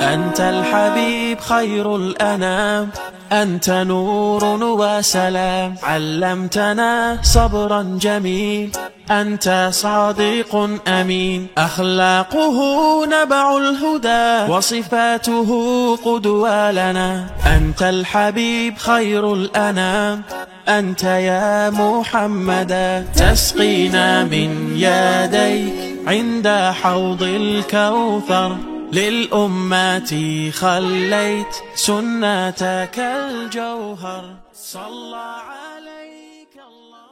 أنت الحبيب خير الأنام، أنت نور وسلام، علمتنا صبرا جميل، أنت صادق أمين، أخلاقه نبع الهدى وصفاته قدوة لنا. أنت الحبيب خير الأنام، أنت يا محمدا، تسقينا من يديك عند حوض الكوثر، للأمة خليت سنتك الجوهر، صلى عليك الله.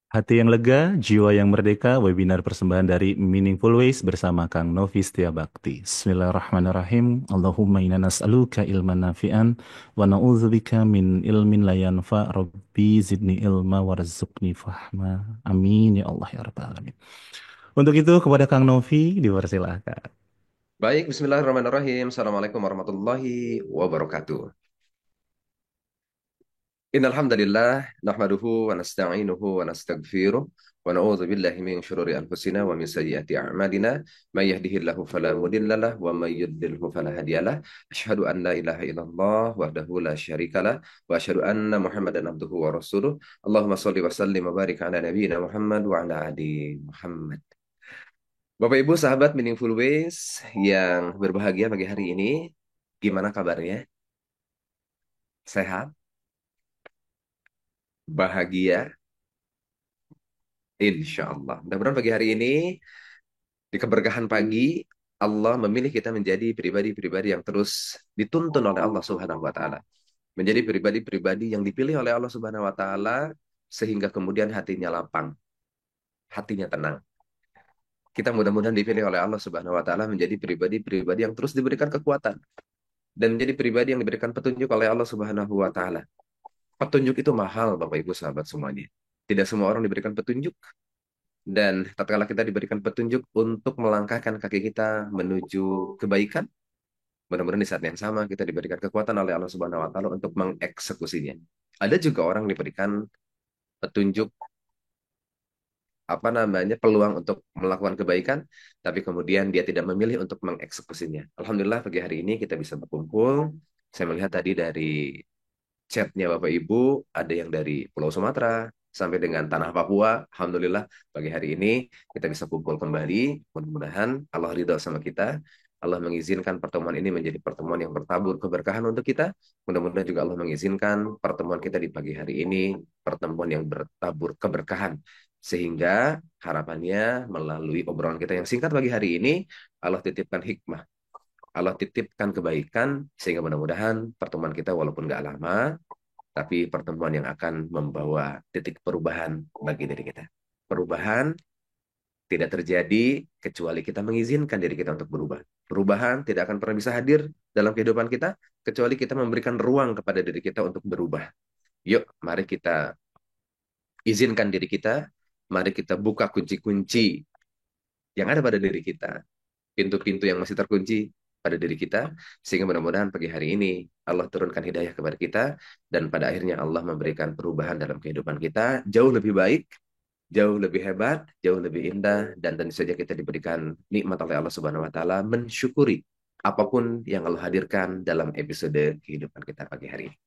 Hati yang lega, jiwa yang merdeka, webinar persembahan dari Meaningful Ways bersama Kang Novi Setiabakti. Bismillahirrahmanirrahim. Allahumma inna nas'aluka ilman nafi'an wa na'udzubika min ilmin la yanfa. Rabbi zidni ilma warzuqni fahma. Amin ya Allah ya rabbal alamin. Untuk itu kepada Kang Novi dipersilahkan. Baik, bismillahirrahmanirrahim. Assalamualaikum warahmatullahi wabarakatuh. Innal hamdalillah nahmaduhu wa nasta'inuhu wa nastaghfiruh wa na'udzu billahi min syururi anfusina wa min sayyiati a'malina. May yahdihillahu fala mudhillalah wa may yudlilhu fala hadiyalah. Asyhadu an la ilaha illallah wahdahu la syarikalah wa asyhadu anna Muhammadan abduhu wa rasuluh. Allahumma shalli wa sallim wa barik ala nabiyyina Muhammad wa ala ali Muhammad. Bapak Ibu sahabat Meaningful Ways yang berbahagia pagi hari ini, gimana kabarnya? Sehat? Bahagia? Insya Allah. Mudah-mudahan pagi hari ini, di keberkahan pagi, Allah memilih kita menjadi pribadi-pribadi yang terus dituntun oleh Allah Subhanahu wa Ta'ala. Menjadi pribadi-pribadi yang dipilih oleh Allah Subhanahu wa Ta'ala, sehingga kemudian hatinya lapang, hatinya tenang. Kita mudah-mudahan dipilih oleh Allah Subhanahu wa Ta'ala menjadi pribadi-pribadi yang terus diberikan kekuatan dan menjadi pribadi yang diberikan petunjuk oleh Allah Subhanahu wa Ta'ala. Petunjuk itu mahal, Bapak Ibu sahabat semuanya. Tidak semua orang diberikan petunjuk. Dan tatkala kita diberikan petunjuk untuk melangkahkan kaki kita menuju kebaikan, mudah-mudahan di saat yang sama kita diberikan kekuatan oleh Allah Subhanahu wa Ta'ala untuk mengeksekusinya. Ada juga orang diberikan petunjuk peluang untuk melakukan kebaikan, tapi kemudian dia tidak memilih untuk mengeksekusinya. Alhamdulillah pagi hari ini kita bisa berkumpul. Saya melihat tadi dari chatnya Bapak Ibu, ada yang dari Pulau Sumatera sampai dengan Tanah Papua. Alhamdulillah pagi hari ini kita bisa kumpul kembali. Mudah-mudahan Allah ridho sama kita. Allah mengizinkan pertemuan ini menjadi pertemuan yang bertabur keberkahan untuk kita. Mudah-mudahan juga Allah mengizinkan pertemuan kita di pagi hari ini pertemuan yang bertabur keberkahan. Sehingga harapannya melalui obrolan kita yang singkat pagi hari ini, Allah titipkan hikmah, Allah titipkan kebaikan, sehingga mudah-mudahan pertemuan kita walaupun gak lama, tapi pertemuan yang akan membawa titik perubahan bagi diri kita. Perubahan tidak terjadi kecuali kita mengizinkan diri kita untuk berubah. Perubahan tidak akan pernah bisa hadir dalam kehidupan kita, kecuali kita memberikan ruang kepada diri kita untuk berubah. Yuk, mari kita izinkan diri kita, mari kita buka kunci-kunci yang ada pada diri kita, pintu-pintu yang masih terkunci pada diri kita, sehingga mudah-mudahan pagi hari ini Allah turunkan hidayah kepada kita, dan pada akhirnya Allah memberikan perubahan dalam kehidupan kita, jauh lebih baik, jauh lebih hebat, jauh lebih indah, dan tentu saja kita diberikan nikmat oleh Allah Subhanahu wa Ta'ala, mensyukuri apapun yang Allah hadirkan dalam episode kehidupan kita pagi hari ini.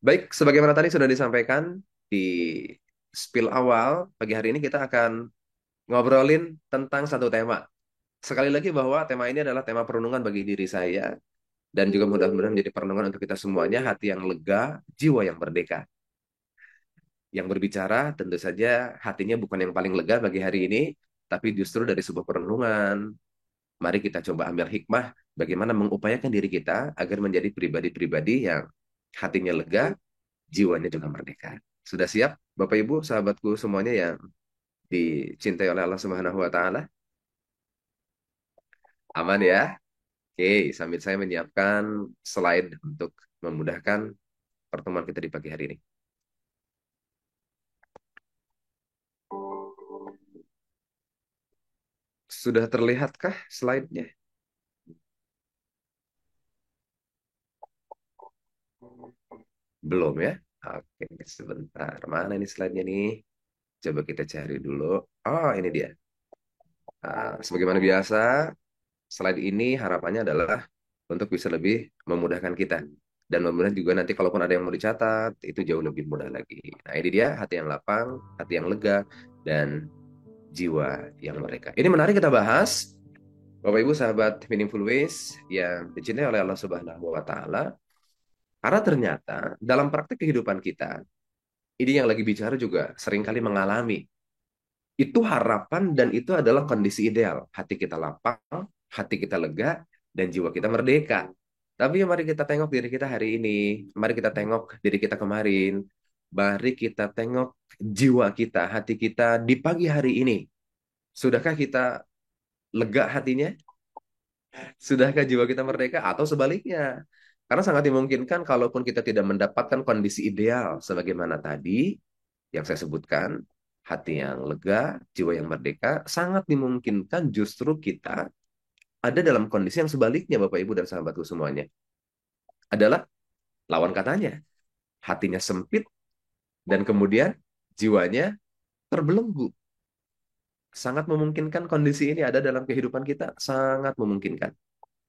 Baik, sebagaimana tadi sudah disampaikan di spill awal, pagi hari ini kita akan ngobrolin tentang satu tema. Sekali lagi bahwa tema ini adalah tema perenungan bagi diri saya, dan juga mudah-mudahan menjadi perenungan untuk kita semuanya, hati yang lega, jiwa yang merdeka. Yang berbicara tentu saja hatinya bukan yang paling lega bagi hari ini, tapi justru dari sebuah perenungan. Mari kita coba ambil hikmah bagaimana mengupayakan diri kita agar menjadi pribadi-pribadi yang hatinya lega, jiwanya juga merdeka. Sudah siap Bapak Ibu, sahabatku semuanya yang dicintai oleh Allah Subhanahu wa Ta'ala? Aman ya? Oke, sambil saya menyiapkan slide untuk memudahkan pertemuan kita di pagi hari ini. Sudah terlihatkah slide-nya? Belum ya? Oke, sebentar. Mana ini slide-nya nih? Coba kita cari dulu. Oh, ini dia. Sebagaimana biasa, slide ini harapannya adalah untuk bisa lebih memudahkan kita. Dan mudah-mudahan juga nanti kalaupun ada yang mau dicatat, itu jauh lebih mudah lagi. Nah, ini dia hati yang lapang, hati yang lega, dan jiwa yang merdeka. Ini menarik kita bahas, Bapak Ibu sahabat Meaningful Ways yang dicintai oleh Allah Subhanahu wa taala. Karena ternyata dalam praktik kehidupan kita, ini yang lagi bicara juga seringkali mengalami. Itu harapan dan itu adalah kondisi ideal. Hati kita lapang, hati kita lega, dan jiwa kita merdeka. Tapi mari kita tengok diri kita hari ini. Mari kita tengok diri kita kemarin. Mari kita tengok jiwa kita, hati kita di pagi hari ini. Sudahkah kita lega hatinya? Sudahkah jiwa kita merdeka? Atau sebaliknya? Karena sangat dimungkinkan kalaupun kita tidak mendapatkan kondisi ideal sebagaimana tadi yang saya sebutkan, hati yang lega, jiwa yang merdeka, sangat dimungkinkan justru kita ada dalam kondisi yang sebaliknya, Bapak Ibu dan sahabatku semuanya. Adalah lawan katanya, hatinya sempit dan kemudian jiwanya terbelenggu. Sangat memungkinkan kondisi ini ada dalam kehidupan kita, sangat memungkinkan.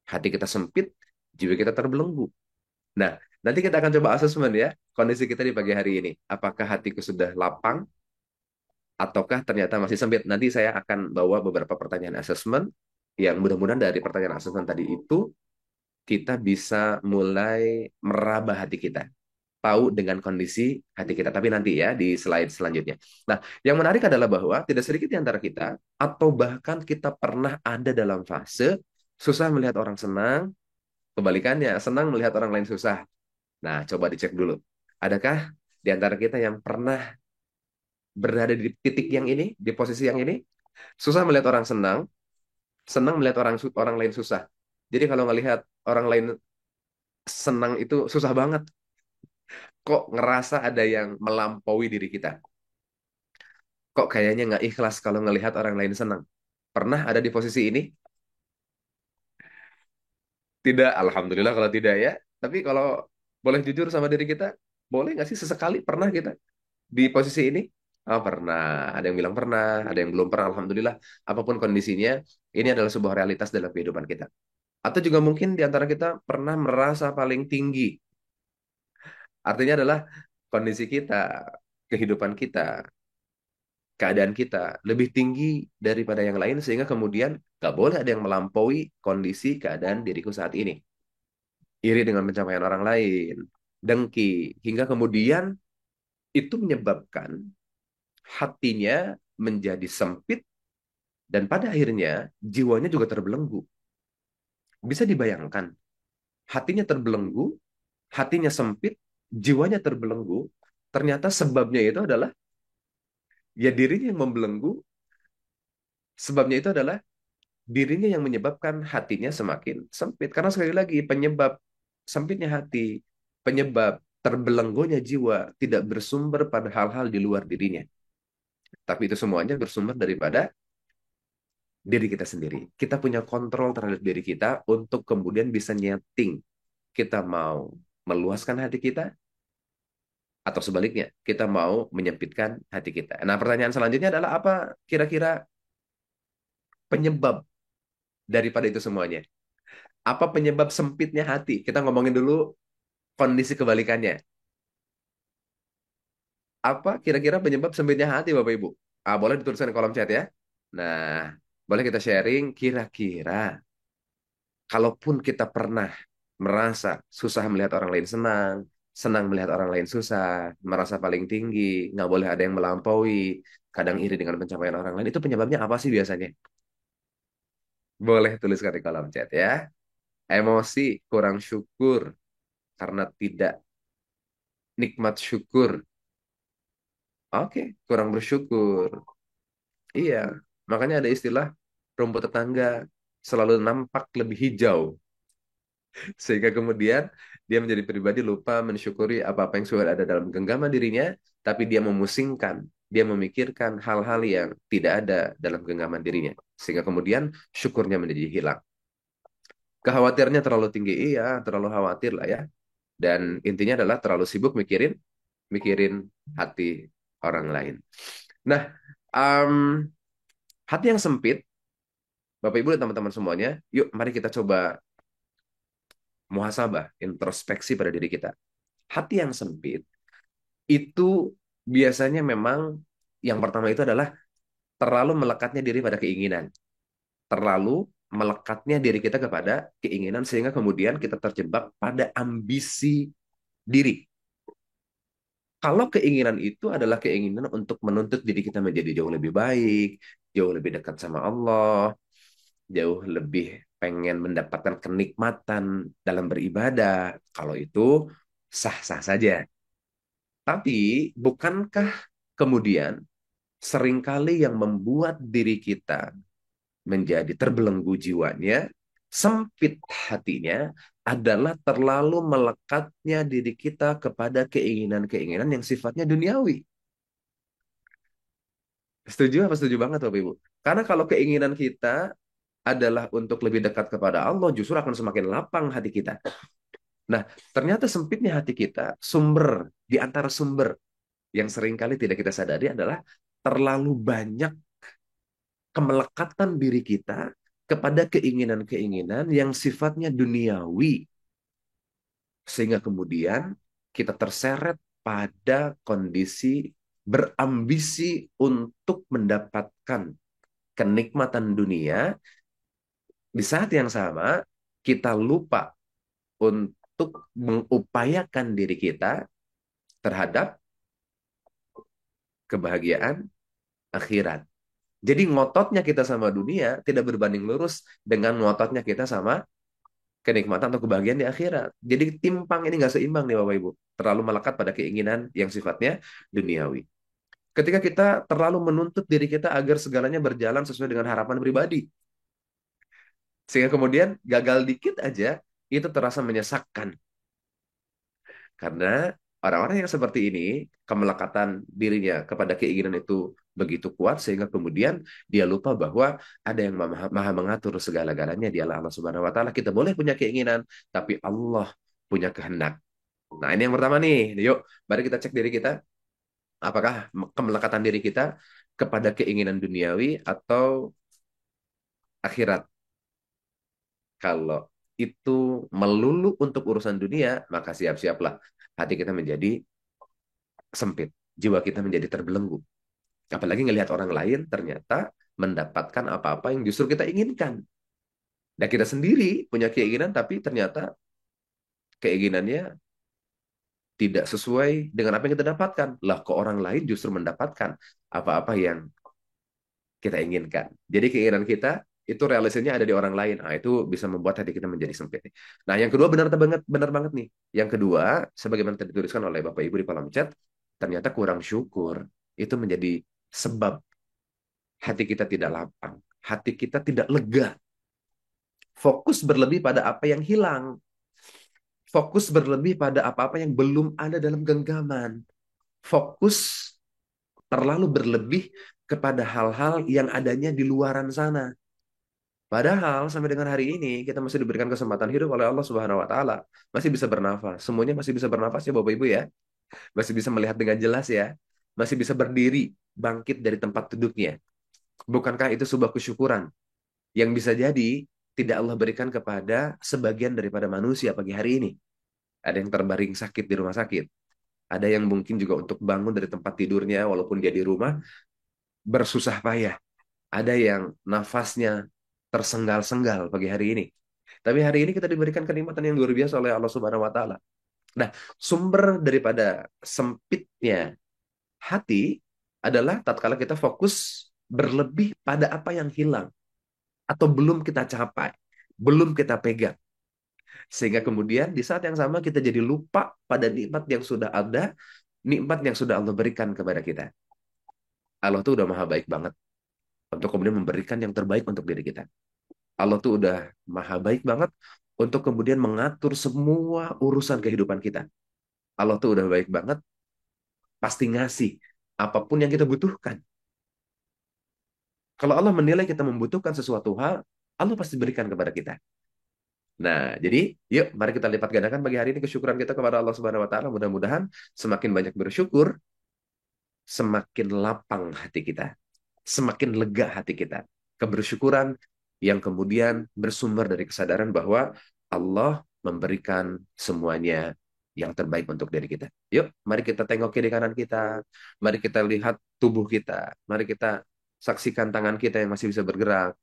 Hati kita sempit, jiwa kita terbelenggu. Nah, nanti kita akan coba asesmen ya, kondisi kita di pagi hari ini. Apakah hatiku sudah lapang, ataukah ternyata masih sempit? Nanti saya akan bawa beberapa pertanyaan asesmen, yang mudah-mudahan dari pertanyaan asesmen tadi itu, kita bisa mulai meraba hati kita. Tahu dengan kondisi hati kita. Tapi nanti ya, di slide selanjutnya. Nah, yang menarik adalah bahwa tidak sedikit di antara kita, atau bahkan kita pernah ada dalam fase, susah melihat orang senang, kebalikannya, senang melihat orang lain susah. Nah, coba dicek dulu. Adakah di antara kita yang pernah berada di titik yang ini, di posisi yang ini, susah melihat orang senang, senang melihat orang lain susah. Jadi kalau ngelihat orang lain senang itu susah banget. Kok ngerasa ada yang melampaui diri kita? Kok kayaknya nggak ikhlas kalau ngelihat orang lain senang? Pernah ada di posisi ini? Tidak, alhamdulillah kalau tidak ya. Tapi kalau boleh jujur sama diri kita, boleh nggak sih sesekali pernah kita di posisi ini? Oh, pernah. Ada yang bilang pernah, ada yang belum pernah. Alhamdulillah, apapun kondisinya, ini adalah sebuah realitas dalam kehidupan kita. Atau juga mungkin di antara kita pernah merasa paling tinggi. Artinya adalah kondisi kita, kehidupan kita, keadaan kita lebih tinggi daripada yang lain, sehingga kemudian gak boleh ada yang melampaui kondisi keadaan diriku saat ini. Iri dengan pencapaian orang lain, dengki, hingga kemudian itu menyebabkan hatinya menjadi sempit dan pada akhirnya jiwanya juga terbelenggu. Bisa dibayangkan, hatinya terbelenggu, hatinya sempit, jiwanya terbelenggu, ternyata sebabnya itu adalah ya dirinya yang membelenggu, sebabnya itu adalah dirinya yang menyebabkan hatinya semakin sempit. Karena sekali lagi penyebab sempitnya hati, penyebab terbelenggunya jiwa tidak bersumber pada hal-hal di luar dirinya. Tapi itu semuanya bersumber daripada diri kita sendiri. Kita punya kontrol terhadap diri kita untuk kemudian bisa nyeting. Kita mau meluaskan hati kita atau sebaliknya, kita mau menyempitkan hati kita. Nah, pertanyaan selanjutnya adalah apa kira-kira penyebab daripada itu semuanya? Apa penyebab sempitnya hati? Kita ngomongin dulu kondisi kebalikannya. Apa kira-kira penyebab sempitnya hati, Bapak Ibu? Boleh dituliskan di kolom chat ya. Nah, boleh kita sharing kira-kira kalaupun kita pernah merasa susah melihat orang lain senang, senang melihat orang lain susah, merasa paling tinggi, nggak boleh ada yang melampaui, kadang iri dengan pencapaian orang lain, itu penyebabnya apa sih biasanya? Boleh tuliskan di kolom chat ya. Emosi, kurang syukur, karena tidak nikmat syukur. Oke, kurang bersyukur. Iya, makanya ada istilah rumput tetangga selalu nampak lebih hijau. Sehingga kemudian dia menjadi pribadi lupa mensyukuri apa-apa yang sudah ada dalam genggaman dirinya, tapi dia memusingkan, dia memikirkan hal-hal yang tidak ada dalam genggaman dirinya. Sehingga kemudian syukurnya menjadi hilang. Khawatirnya terlalu tinggi, iya, terlalu khawatir lah ya. Dan intinya adalah terlalu sibuk mikirin, mikirin hati orang lain. Nah, um, hati yang sempit Bapak Ibu dan teman-teman semuanya, yuk mari kita coba muhasabah, introspeksi pada diri kita. Hati yang sempit itu biasanya memang yang pertama itu adalah terlalu melekatnya diri pada keinginan. Terlalu melekatnya diri kita kepada keinginan sehingga kemudian kita terjebak pada ambisi diri. Kalau keinginan itu adalah keinginan untuk menuntut diri kita menjadi jauh lebih baik, jauh lebih dekat sama Allah, jauh lebih pengen mendapatkan kenikmatan dalam beribadah. Kalau itu sah-sah saja. Tapi bukankah kemudian seringkali yang membuat diri kita menjadi terbelenggu jiwanya, sempit hatinya, adalah terlalu melekatnya diri kita kepada keinginan-keinginan yang sifatnya duniawi. Setuju apa setuju banget Bapak Ibu? Karena kalau keinginan kita adalah untuk lebih dekat kepada Allah, justru akan semakin lapang hati kita. Nah, ternyata sempitnya hati kita, sumber di antara sumber yang seringkali tidak kita sadari adalah terlalu banyak kemelekatan diri kita kepada keinginan-keinginan yang sifatnya duniawi. Sehingga kemudian kita terseret pada kondisi berambisi untuk mendapatkan kenikmatan dunia. Di saat yang sama, kita lupa untuk mengupayakan diri kita terhadap kebahagiaan akhirat. Jadi ngototnya kita sama dunia tidak berbanding lurus dengan ngototnya kita sama kenikmatan atau kebahagiaan di akhirat. Jadi timpang ini nggak seimbang nih Bapak Ibu. Terlalu melekat pada keinginan yang sifatnya duniawi. Ketika kita terlalu menuntut diri kita agar segalanya berjalan sesuai dengan harapan pribadi. Sehingga kemudian gagal dikit aja, itu terasa menyesakkan. Karena orang-orang yang seperti ini, kemelekatan dirinya kepada keinginan itu begitu kuat, sehingga kemudian dia lupa bahwa ada yang maha mengatur segala-galanya, dialah Allah Subhanahu wa Ta'ala. Kita boleh punya keinginan, tapi Allah punya kehendak. Nah, ini yang pertama nih. Yuk, mari kita cek diri kita. Apakah kemelekatan diri kita kepada keinginan duniawi atau akhirat? Kalau itu melulu untuk urusan dunia, maka siap-siaplah hati kita menjadi sempit, jiwa kita menjadi terbelenggu. Apalagi ngelihat orang lain ternyata mendapatkan apa-apa yang justru kita inginkan. Dan kita sendiri punya keinginan, tapi ternyata keinginannya tidak sesuai dengan apa yang kita dapatkan. Lah, ke orang lain justru mendapatkan apa-apa yang kita inginkan. Jadi keinginan kita itu realisasinya ada di orang lain. Nah, itu bisa membuat hati kita menjadi sempit. Nah, yang kedua benar banget nih. Yang kedua, sebagaimana tadi dituliskan oleh Bapak Ibu di kolom chat, ternyata kurang syukur itu menjadi sebab hati kita tidak lapang, hati kita tidak lega. Fokus berlebih pada apa yang hilang. Fokus berlebih pada apa-apa yang belum ada dalam genggaman. Fokus terlalu berlebih kepada hal-hal yang adanya di luaran sana. Padahal sampai dengan hari ini kita masih diberikan kesempatan hidup oleh Allah Subhanahu wa taala. Masih bisa bernafas. Semuanya masih bisa bernafas ya Bapak Ibu ya. Masih bisa melihat dengan jelas ya. Masih bisa berdiri, bangkit dari tempat duduknya. Bukankah itu sebuah kesyukuran yang bisa jadi tidak Allah berikan kepada sebagian daripada manusia pagi hari ini? Ada yang terbaring sakit di rumah sakit. Ada yang mungkin juga untuk bangun dari tempat tidurnya walaupun dia di rumah bersusah payah. Ada yang nafasnya tersenggal-senggal pagi hari ini. Tapi hari ini kita diberikan kenikmatan yang luar biasa oleh Allah Subhanahu wa taala. Nah, sumber daripada sempitnya hati adalah tatkala kita fokus berlebih pada apa yang hilang atau belum kita capai, belum kita pegang. Sehingga kemudian di saat yang sama kita jadi lupa pada nikmat yang sudah ada, nikmat yang sudah Allah berikan kepada kita. Allah tuh udah maha baik banget untuk kemudian memberikan yang terbaik untuk diri kita. Allah tuh udah maha baik banget untuk kemudian mengatur semua urusan kehidupan kita. Allah tuh udah baik banget, pasti ngasih apapun yang kita butuhkan. Kalau Allah menilai kita membutuhkan sesuatu hal, Allah pasti berikan kepada kita. Nah, jadi yuk mari kita lipat gandakan bagi hari ini kesyukuran kita kepada Allah Subhanahu wa taala. Mudah-mudahan semakin banyak bersyukur, semakin lapang hati kita, semakin lega hati kita. Kebersyukuran yang kemudian bersumber dari kesadaran bahwa Allah memberikan semuanya yang terbaik untuk diri kita. Yuk, mari kita tengok kiri kanan kita, mari kita lihat tubuh kita, mari kita saksikan tangan kita yang masih bisa bergerak,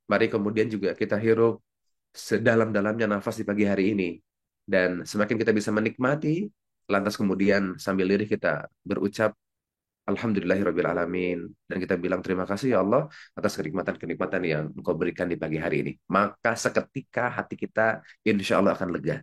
mari kemudian juga kita hirup sedalam-dalamnya nafas di pagi hari ini. Dan semakin kita bisa menikmati, lantas kemudian sambil lirih kita berucap, Alhamdulillahirabbil alamin, dan kita bilang terima kasih ya Allah atas kenikmatan-kenikmatan yang Engkau berikan di pagi hari ini. Maka seketika hati kita insya Allah akan lega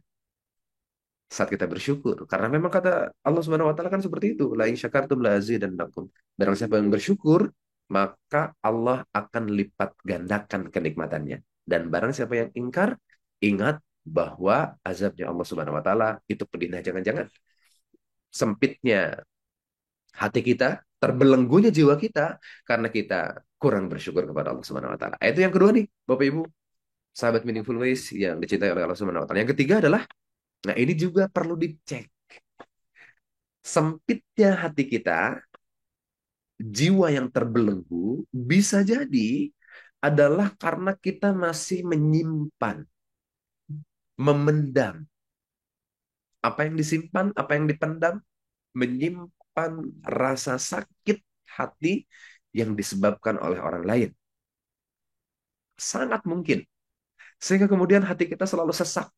saat kita bersyukur. Karena memang kata Allah Subhanahu wa taala kan seperti itu, la in syakartum la azidannakum. Barang siapa yang bersyukur, maka Allah akan lipat gandakan kenikmatannya. Dan barang siapa yang ingkar, ingat bahwa azabnya Allah Subhanahu wa taala itu pedih. Nah, jangan-jangan sempitnya hati kita, terbelenggunya jiwa kita karena kita kurang bersyukur kepada Allah Subhanahu wa taala. Itu yang kedua nih, Bapak Ibu, sahabat Meaningful Ways yang dicintai oleh Allah Subhanahu wa taala. Yang ketiga adalah, nah ini juga perlu dicek. Sempitnya hati kita, jiwa yang terbelenggu bisa jadi adalah karena kita masih menyimpan, memendam apa yang disimpan, apa yang dipendam, menyimpan rasa sakit hati yang disebabkan oleh orang lain. Sangat mungkin. Sehingga kemudian hati kita selalu sesak.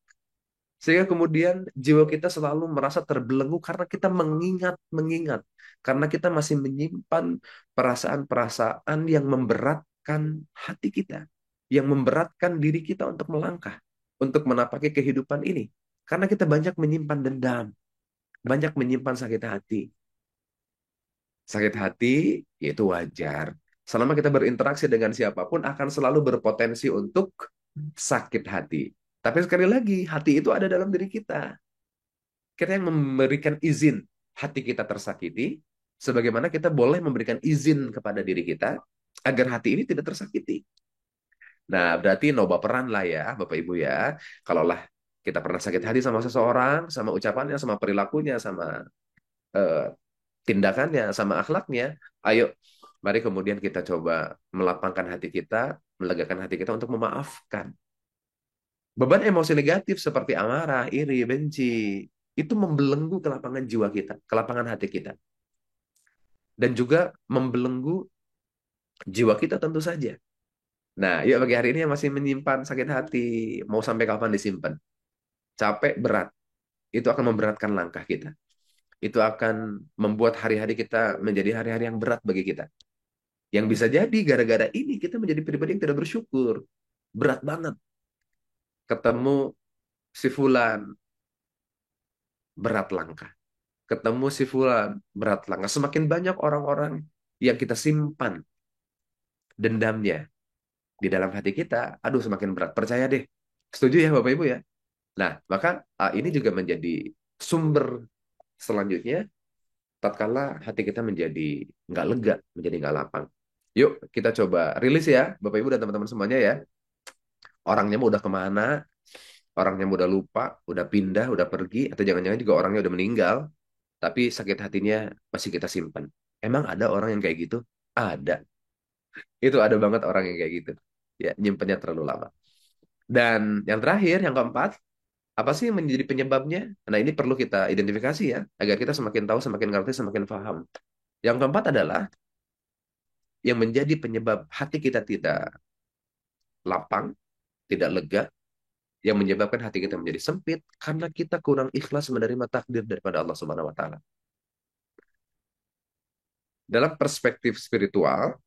Sehingga kemudian jiwa kita selalu merasa terbelenggu karena kita mengingat-mengingat. Karena kita masih menyimpan perasaan-perasaan yang memberatkan hati kita. Yang memberatkan diri kita untuk melangkah. Untuk menapaki kehidupan ini. Karena kita banyak menyimpan dendam. Banyak menyimpan sakit hati. Sakit hati, yaitu wajar. Selama kita berinteraksi dengan siapapun akan selalu berpotensi untuk sakit hati. Tapi sekali lagi, hati itu ada dalam diri kita. Kita yang memberikan izin hati kita tersakiti, sebagaimana kita boleh memberikan izin kepada diri kita agar hati ini tidak tersakiti. Nah, berarti no baperan lah ya, Bapak Ibu ya. Kalaulah kita pernah sakit hati sama seseorang, sama ucapannya, sama perilakunya, sama eh, tindakannya, sama akhlaknya, ayo, mari kemudian kita coba melapangkan hati kita, melegakan hati kita untuk memaafkan. Beban emosi negatif seperti amarah, iri, benci, itu membelenggu kelapangan jiwa kita, kelapangan hati kita. Dan juga membelenggu jiwa kita tentu saja. Nah, yuk bagi hari ini yang masih menyimpan sakit hati, mau sampai kapan disimpan? Capek, berat. Itu akan memberatkan langkah kita. Itu akan membuat hari-hari kita menjadi hari-hari yang berat bagi kita. Yang bisa jadi gara-gara ini kita menjadi pribadi yang tidak bersyukur. Berat banget. Ketemu si Fulan, berat langkah. Ketemu si Fulan, berat langkah. Semakin banyak orang-orang yang kita simpan dendamnya di dalam hati kita, aduh semakin berat. Percaya deh. Setuju ya Bapak Ibu ya? Nah, maka ini juga menjadi sumber selanjutnya tatkala hati kita menjadi nggak lega, menjadi nggak lapang. Yuk, kita coba rilis ya, Bapak Ibu dan teman-teman semuanya ya. Orangnya mau udah kemana, orangnya mau udah lupa, udah pindah, udah pergi, atau jangan-jangan juga orangnya udah meninggal, tapi sakit hatinya masih kita simpan. Emang ada orang yang kayak gitu? Ada. Itu ada banget orang yang kayak gitu. Ya, nyimpennya terlalu lama. Dan yang terakhir, yang keempat, apa sih yang menjadi penyebabnya? Nah, ini perlu kita identifikasi ya, agar kita semakin tahu, semakin ngerti, semakin paham. Yang keempat adalah yang menjadi penyebab hati kita tidak lapang, tidak lega, yang menyebabkan hati kita menjadi sempit karena kita kurang ikhlas menerima takdir daripada Allah Subhanahu wa taala. Dalam perspektif spiritual,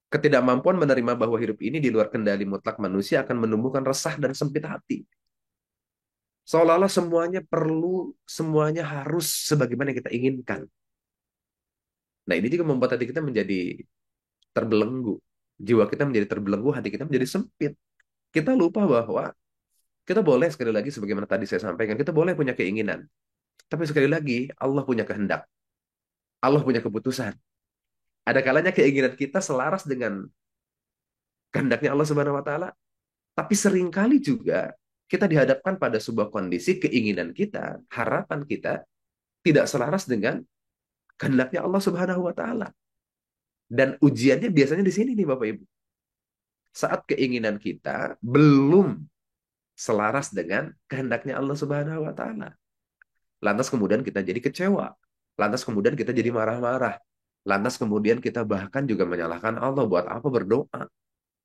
ketidakmampuan menerima bahwa hidup ini di luar kendali mutlak manusia akan menumbuhkan resah dan sempit hati. Seolah-olah semuanya perlu, semuanya harus sebagaimana yang kita inginkan. Nah, ini juga membuat hati kita menjadi terbelenggu. Jiwa kita menjadi terbelenggu, hati kita menjadi sempit. Kita lupa bahwa kita boleh sekali lagi sebagaimana tadi saya sampaikan, kita boleh punya keinginan. Tapi sekali lagi, Allah punya kehendak. Allah punya keputusan. Ada kalanya keinginan kita selaras dengan kehendaknya Allah Subhanahu wa taala, tapi seringkali juga kita dihadapkan pada sebuah kondisi keinginan kita, harapan kita tidak selaras dengan kehendaknya Allah Subhanahu wa taala. Dan ujiannya biasanya di sini nih Bapak Ibu. saat keinginan kita belum selaras dengan kehendaknya Allah Subhanahu wa taala. Lantas kemudian kita jadi kecewa. Lantas kemudian kita jadi marah-marah. Lantas kemudian kita bahkan juga menyalahkan Allah, buat apa berdoa?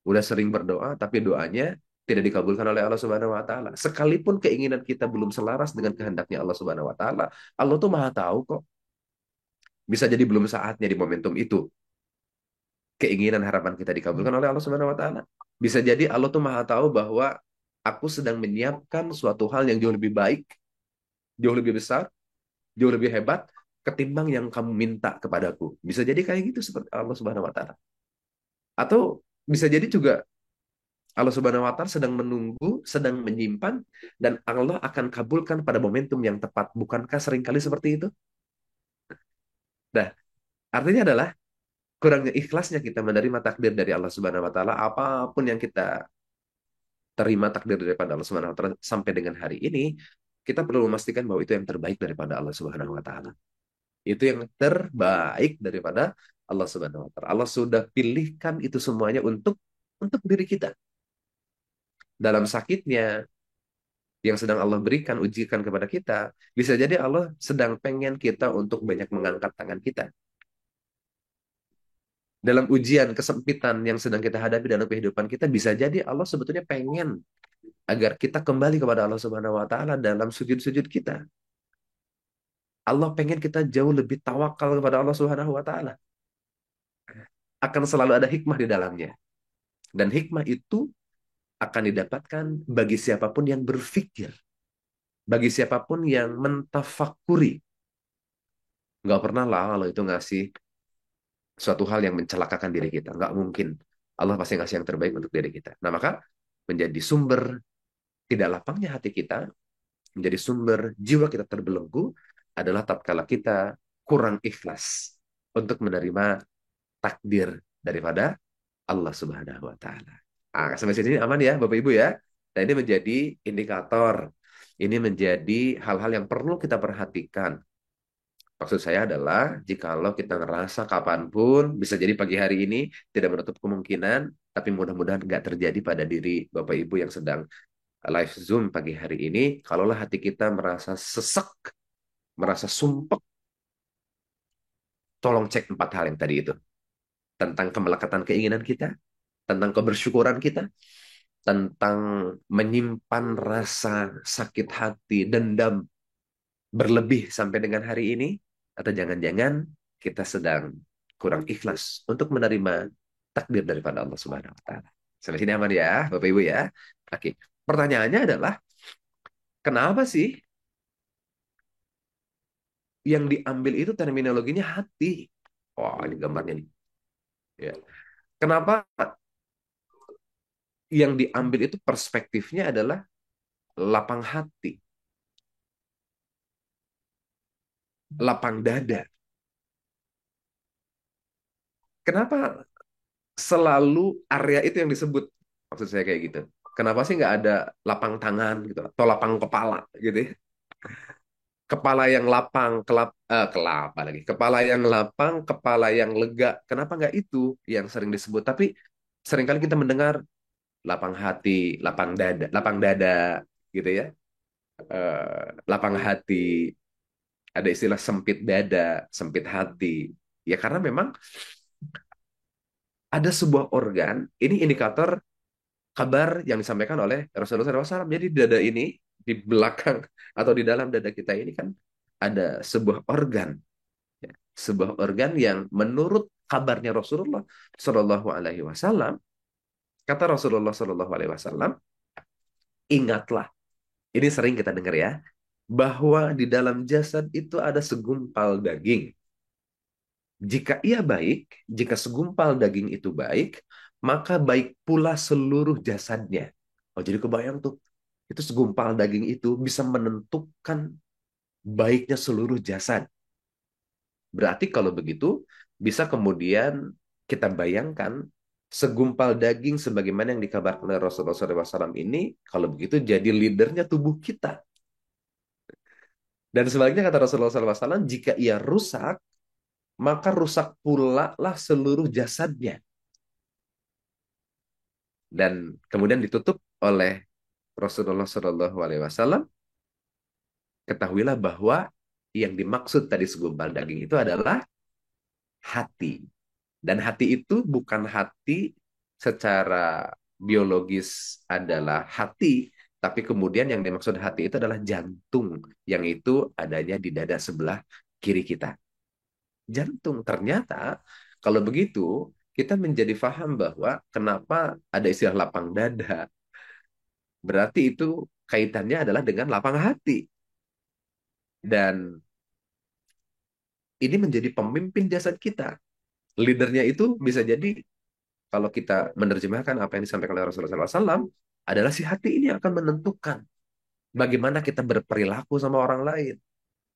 Udah sering berdoa tapi doanya tidak dikabulkan oleh Allah Subhanahu wa taala. Sekalipun keinginan kita belum selaras dengan kehendaknya Allah Subhanahu wa taala, Allah tuh Maha tahu kok. Bisa jadi belum saatnya di momentum itu keinginan harapan kita dikabulkan oleh Allah Subhanahu wa taala. Bisa jadi Allah tuh Maha tahu bahwa aku sedang menyiapkan suatu hal yang jauh lebih baik, jauh lebih besar, jauh lebih hebat ketimbang yang kamu minta kepadaku. Bisa jadi kayak gitu seperti Allah Subhanahu wa taala. Atau bisa jadi juga Allah Subhanahu wa taala sedang menunggu, sedang menyimpan dan Allah akan kabulkan pada momentum yang tepat. Bukankah seringkali seperti itu? Nah, artinya adalah kurangnya ikhlasnya kita menerima takdir dari Allah Subhanahu wa taala, apapun yang kita terima takdir daripada Allah Subhanahu wa taala sampai dengan hari ini, kita perlu memastikan bahwa itu yang terbaik daripada Allah Subhanahu wa taala. Itu yang terbaik daripada Allah Subhanahu wa taala. Allah sudah pilihkan itu semuanya untuk diri kita. Dalam sakitnya yang sedang Allah berikan, ujikan kepada kita, bisa jadi Allah sedang pengen kita untuk banyak mengangkat tangan kita. Dalam ujian kesempitan yang sedang kita hadapi dalam kehidupan kita, bisa jadi Allah sebetulnya pengen agar kita kembali kepada Allah Subhanahu wa taala dalam sujud-sujud kita. Allah pengen kita jauh lebih tawakal kepada Allah Subhanahu wa taala. Akan selalu ada hikmah di dalamnya. Dan hikmah itu akan didapatkan bagi siapapun yang berpikir, bagi siapapun yang mentafakuri. Nggak pernah lah Allah itu ngasih suatu hal yang mencelakakan diri kita. Nggak mungkin. Allah pasti ngasih yang terbaik untuk diri kita. Nah, maka menjadi sumber tidak lapangnya hati kita, menjadi sumber jiwa kita terbelenggu adalah tatkala kita kurang ikhlas untuk menerima takdir daripada Allah Subhanahu wa taala. Ah, sampai sini aman ya Bapak Ibu ya. Nah, ini menjadi indikator. Ini menjadi hal-hal yang perlu kita perhatikan. Maksud saya adalah jikalau kita ngerasa kapanpun, bisa jadi pagi hari ini, tidak menutup kemungkinan, tapi mudah-mudahan nggak terjadi pada diri Bapak Ibu yang sedang live Zoom pagi hari ini, kalaulah hati kita merasa sesek, merasa sumpek, tolong cek 4 hal yang tadi itu. Tentang kemelekatan keinginan kita, tentang kebersyukuran kita, tentang menyimpan rasa sakit hati, dendam berlebih sampai dengan hari ini, atau jangan-jangan kita sedang kurang ikhlas untuk menerima takdir daripada Allah Subhanahu wa taala. Sampai sini aman ya, Bapak Ibu ya. Oke. Pertanyaannya adalah kenapa sih yang diambil itu terminologinya hati? Wah, ini gambarnya nih. Ya. Kenapa yang diambil itu perspektifnya adalah lapang hati, lapang dada? Kenapa selalu area itu yang disebut? Maksud saya kayak gitu. Kenapa sih nggak ada lapang tangan gitu atau lapang kepala gitu ya? Kepala yang lapang, kelapa lagi. Kepala yang lapang, kepala yang lega. Kenapa nggak itu yang sering disebut? Tapi seringkali kita mendengar lapang hati, lapang dada gitu ya. Lapang hati, ada istilah sempit dada, sempit hati. Ya karena memang ada sebuah organ, ini indikator kabar yang disampaikan oleh Rasulullah SAW. Jadi di dada ini, di belakang atau di dalam dada kita ini kan ada sebuah organ, ya. Sebuah organ yang menurut kabarnya Rasulullah Shallallahu Alaihi Wasallam, kata Rasulullah Shallallahu Alaihi Wasallam, ingatlah, ini sering kita dengar ya, bahwa di dalam jasad itu ada segumpal daging. Jika ia baik, jika segumpal daging itu baik, maka baik pula seluruh jasadnya. Oh, jadi kebayang tuh, itu segumpal daging itu bisa menentukan baiknya seluruh jasad. Berarti kalau begitu, bisa kemudian kita bayangkan segumpal daging sebagaimana yang dikabarkan oleh Rasulullah SAW ini, kalau begitu jadi leadernya tubuh kita. Dan sebaliknya kata Rasulullah SAW, jika ia rusak, maka rusak pula lah seluruh jasadnya. dan kemudian ditutup oleh Rasulullah Shallallahu Alaihi Wasallam. Ketahuilah bahwa yang dimaksud tadi segumpal daging itu adalah hati. Dan hati itu bukan hati secara biologis adalah hati, tapi kemudian yang dimaksud hati itu adalah jantung, yang itu adanya di dada sebelah kiri kita. Jantung. Ternyata kalau begitu, kita menjadi paham bahwa kenapa ada istilah lapang dada. Berarti itu kaitannya adalah dengan lapang hati. Dan ini menjadi pemimpin jasad kita. Leadernya itu bisa jadi, kalau kita menerjemahkan apa yang disampaikan oleh Rasulullah SAW, adalah si hati ini akan menentukan bagaimana kita berperilaku sama orang lain.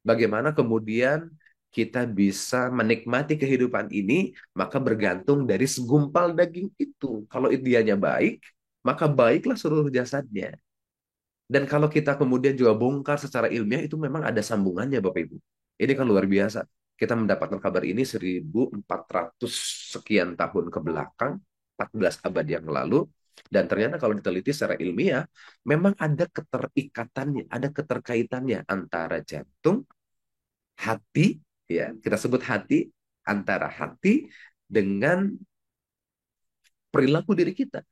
Bagaimana kemudian kita bisa menikmati kehidupan ini, maka bergantung dari segumpal daging itu. Kalau dianya baik, maka baiklah seluruh jasadnya. Dan kalau kita kemudian juga bongkar secara ilmiah, itu memang ada sambungannya Bapak Ibu. Ini kan luar biasa. Kita mendapatkan kabar ini 1400 sekian tahun ke belakang, 14 abad yang lalu. Dan ternyata kalau diteliti secara ilmiah, memang ada keterikatannya, ada keterkaitannya antara jantung, hati, ya kita sebut hati, antara hati dengan perilaku diri kita.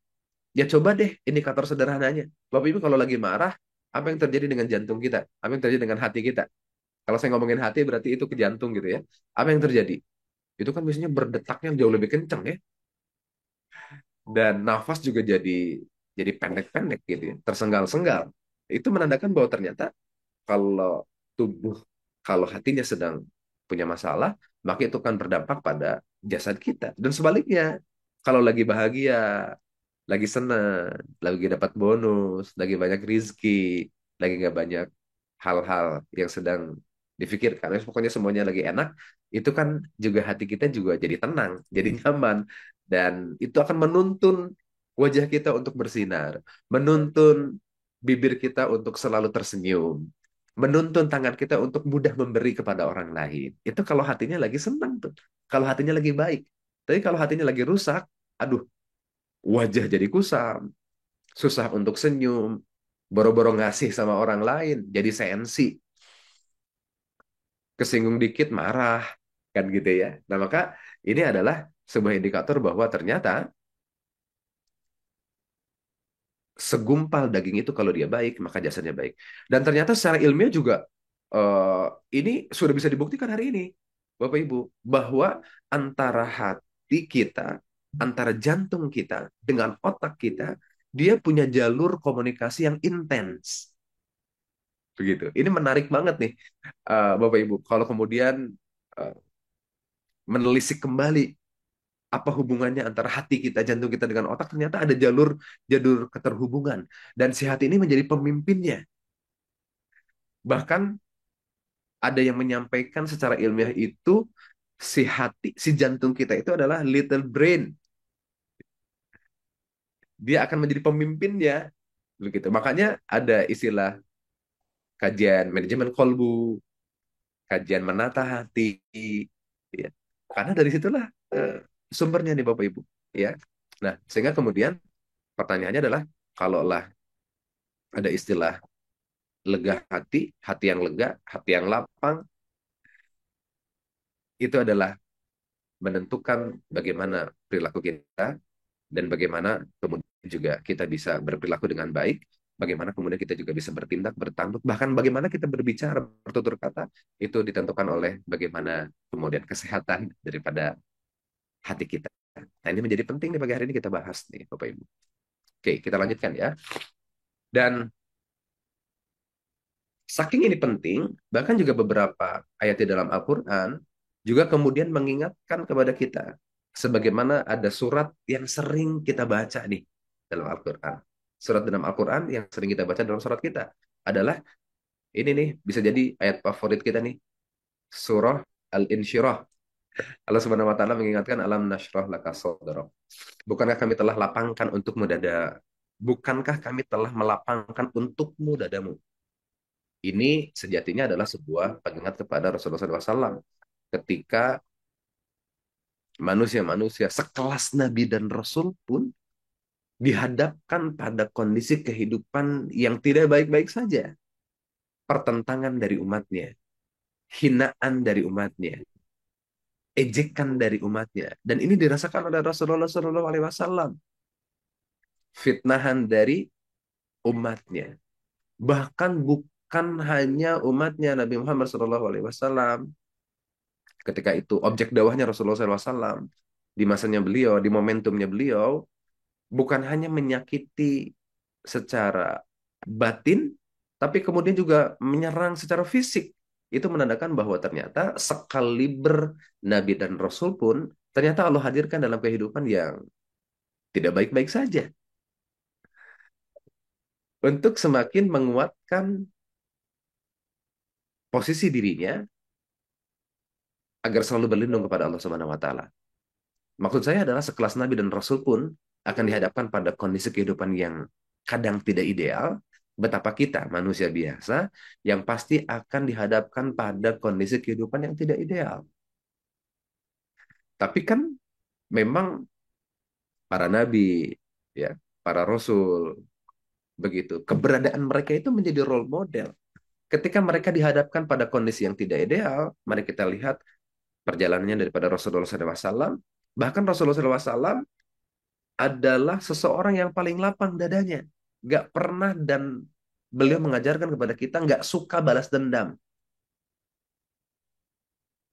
Ya coba deh indikator sederhananya. Bapak Ibu kalau lagi marah, apa yang terjadi dengan jantung kita? Apa yang terjadi dengan hati kita? Kalau saya ngomongin hati berarti itu ke jantung gitu ya. Apa yang terjadi? Itu kan biasanya berdetaknya jauh lebih kenceng ya. Dan nafas juga jadi pendek-pendek gitu ya. Tersenggal-senggal. Itu menandakan bahwa ternyata kalau tubuh, kalau hatinya sedang punya masalah, maka itu akan berdampak pada jasad kita. Dan sebaliknya, kalau lagi bahagia, lagi senang, lagi dapat bonus, lagi banyak rizki, lagi nggak banyak hal-hal yang sedang difikirkan, pokoknya semuanya lagi enak, itu kan juga hati kita juga jadi tenang, jadi nyaman, dan itu akan menuntun wajah kita untuk bersinar, menuntun bibir kita untuk selalu tersenyum, menuntun tangan kita untuk mudah memberi kepada orang lain. Itu kalau hatinya lagi senang tuh, kalau hatinya lagi baik. Tapi kalau hatinya lagi rusak, aduh, wajah jadi kusam, susah untuk senyum, boro-boro ngasih sama orang lain, jadi sensi, kesinggung dikit marah, kan gitu ya. Nah, maka ini adalah sebuah indikator bahwa ternyata segumpal daging itu kalau dia baik, maka jasadnya baik. Dan ternyata secara ilmiah juga eh, ini sudah bisa dibuktikan hari ini, Bapak Ibu, bahwa antara hati kita, antara jantung kita dengan otak kita, dia punya jalur komunikasi yang intens. Begitu. Ini menarik banget nih, Bapak Ibu. Kalau kemudian eh, menelisik kembali apa hubungannya antara hati kita, jantung kita dengan otak, ternyata ada jalur jalur keterhubungan. Dan si hati ini menjadi pemimpinnya. Bahkan ada yang menyampaikan secara ilmiah itu si hati, si jantung kita itu adalah little brain. Dia akan menjadi pemimpinnya. Begitu. Makanya ada istilah kajian manajemen kolbu, kajian menata hati, ya. Karena dari situlah eh, sumbernya nih Bapak Ibu, ya. Nah, sehingga kemudian pertanyaannya adalah, kalaulah ada istilah lega hati, hati yang lega, hati yang lapang, itu adalah menentukan bagaimana perilaku kita dan bagaimana kemudian juga kita bisa berperilaku dengan baik, bagaimana kemudian kita juga bisa bertindak, bertanduk, bahkan bagaimana kita berbicara, bertutur kata, itu ditentukan oleh bagaimana kemudian kesehatan daripada hati kita. Nah, ini menjadi penting nih pagi hari ini kita bahas nih, Bapak Ibu. Oke, kita lanjutkan ya. Dan saking ini penting, bahkan juga beberapa ayat di dalam Al-Quran juga kemudian mengingatkan kepada kita. Sebagaimana ada surat yang sering kita baca nih dalam Al-Quran. Surat dalam Al-Quran yang sering kita baca dalam surat kita adalah ini nih, bisa jadi ayat favorit kita nih. Surah Al-Insyirah. Allah Subhanahu wa taala mengingatkan alam nasyrah laka sadrak. Bukankah kami telah lapangkan untukmu dada? Bukankah kami telah melapangkan untukmu dadamu? Ini sejatinya adalah sebuah pengingat kepada Rasulullah SAW ketika manusia-manusia sekelas Nabi dan Rasul pun dihadapkan pada kondisi kehidupan yang tidak baik-baik saja, pertentangan dari umatnya, hinaan dari umatnya, ejekan dari umatnya, dan ini dirasakan oleh Rasulullah SAW, fitnahan dari umatnya, bahkan bukan hanya umatnya Nabi Muhammad SAW. Ketika itu objek dakwahnya Rasulullah SAW di masanya beliau, di momentumnya beliau, bukan hanya menyakiti secara batin, tapi kemudian juga menyerang secara fisik. Itu menandakan bahwa ternyata sekaliber Nabi dan Rasul pun ternyata Allah hadirkan dalam kehidupan yang tidak baik-baik saja. Untuk semakin menguatkan posisi dirinya agar selalu berlindung kepada Allah Subhanahu wa taala. Maksud saya adalah sekelas Nabi dan Rasul pun akan dihadapkan pada kondisi kehidupan yang kadang tidak ideal. Betapa kita manusia biasa yang pasti akan dihadapkan pada kondisi kehidupan yang tidak ideal. Tapi kan memang para nabi, ya, para rasul, begitu. Keberadaan mereka itu menjadi role model. Ketika mereka dihadapkan pada kondisi yang tidak ideal, mari kita lihat perjalanannya daripada Rasulullah SAW. Bahkan Rasulullah SAW adalah seseorang yang paling lapang dadanya. Gak pernah, dan beliau mengajarkan kepada kita gak suka balas dendam.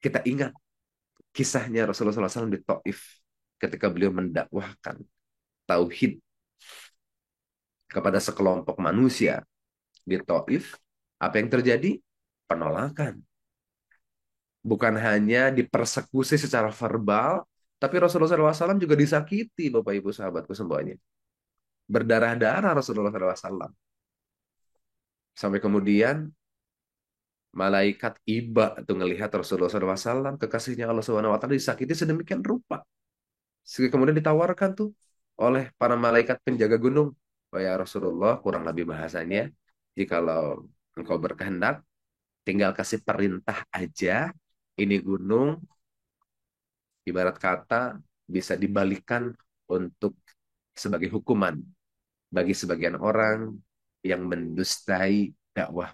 Kita ingat kisahnya Rasulullah SAW di Taif ketika beliau mendakwahkan tauhid kepada sekelompok manusia di Taif. Apa yang terjadi? Penolakan. Bukan hanya dipersekusi secara verbal, tapi Rasulullah SAW juga disakiti, Bapak Ibu sahabatku semuanya. Berdarah-darah Rasulullah SAW. Sampai kemudian malaikat iba tuh ngelihat Rasulullah SAW, kekasihnya Allah SWT, disakiti sedemikian rupa. Sehingga kemudian ditawarkan tuh oleh para malaikat penjaga gunung. Oh ya Rasulullah, kurang lebih bahasanya, jikalau engkau berkehendak, tinggal kasih perintah aja, ini gunung, ibarat kata, bisa dibalikan untuk sebagai hukuman bagi sebagian orang yang mendustai dakwah.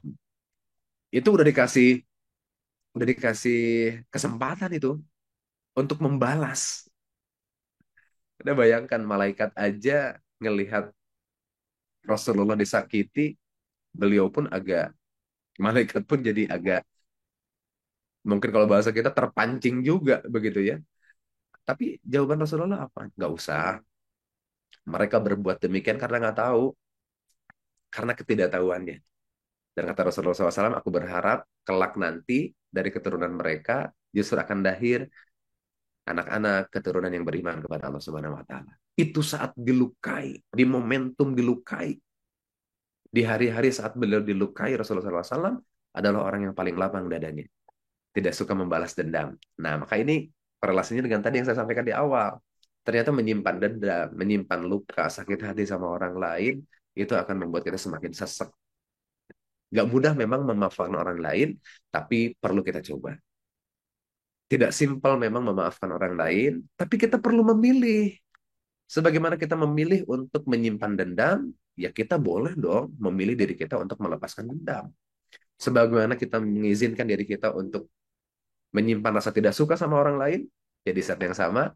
Itu udah dikasih kesempatan itu untuk membalas. Udah bayangkan malaikat aja ngelihat Rasulullah disakiti, beliau pun agak, malaikat pun jadi agak, mungkin kalau bahasa kita terpancing juga begitu ya. Tapi jawaban Rasulullah apa? Nggak usah. Mereka berbuat demikian karena nggak tahu, karena ketidaktahuannya. Dan kata Rasulullah SAW, aku berharap kelak nanti dari keturunan mereka justru akan lahir anak-anak keturunan yang beriman kepada Allah Subhanahu wa taala. Itu saat dilukai, di momentum dilukai. Di hari-hari saat beliau dilukai, Rasulullah SAW adalah orang yang paling lapang dadanya. Tidak suka membalas dendam. Nah, maka ini korelasinya dengan tadi yang saya sampaikan di awal. Ternyata menyimpan dendam, menyimpan luka, sakit hati sama orang lain, itu akan membuat kita semakin sesek. Gak mudah memang memaafkan orang lain, tapi perlu kita coba. Tidak simpel memang memaafkan orang lain, tapi kita perlu memilih. Sebagaimana kita memilih untuk menyimpan dendam, ya kita boleh dong memilih diri kita untuk melepaskan dendam. Sebagaimana kita mengizinkan diri kita untuk menyimpan rasa tidak suka sama orang lain, ya di saat yang sama,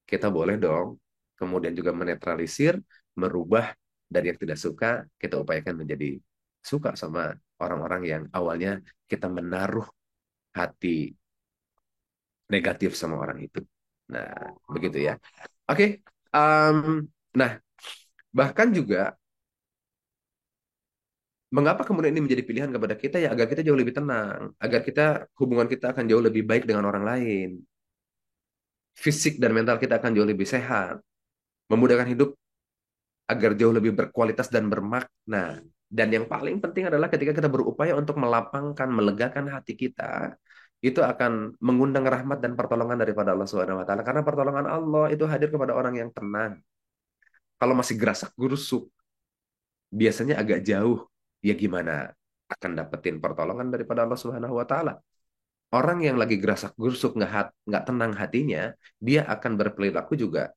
kita boleh dong kemudian juga menetralisir, merubah dari yang tidak suka, kita upayakan menjadi suka sama orang-orang yang awalnya kita menaruh hati negatif sama orang itu. Nah, begitu ya. Oke, nah, bahkan juga mengapa kemudian ini menjadi pilihan kepada kita, ya agar kita jauh lebih tenang, agar kita, hubungan kita akan jauh lebih baik dengan orang lain, fisik dan mental kita akan jauh lebih sehat, memudahkan hidup agar jauh lebih berkualitas dan bermakna. Dan yang paling penting adalah ketika kita berupaya untuk melapangkan, melegakan hati kita, itu akan mengundang rahmat dan pertolongan daripada Allah Subhanahu wa taala, karena pertolongan Allah itu hadir kepada orang yang tenang. Kalau masih gerasak gerusuk, biasanya agak jauh, ya gimana akan dapetin pertolongan daripada Allah Subhanahu wa taala. Orang yang lagi gerasak gerusuk, nggak tenang hatinya, dia akan berperilaku juga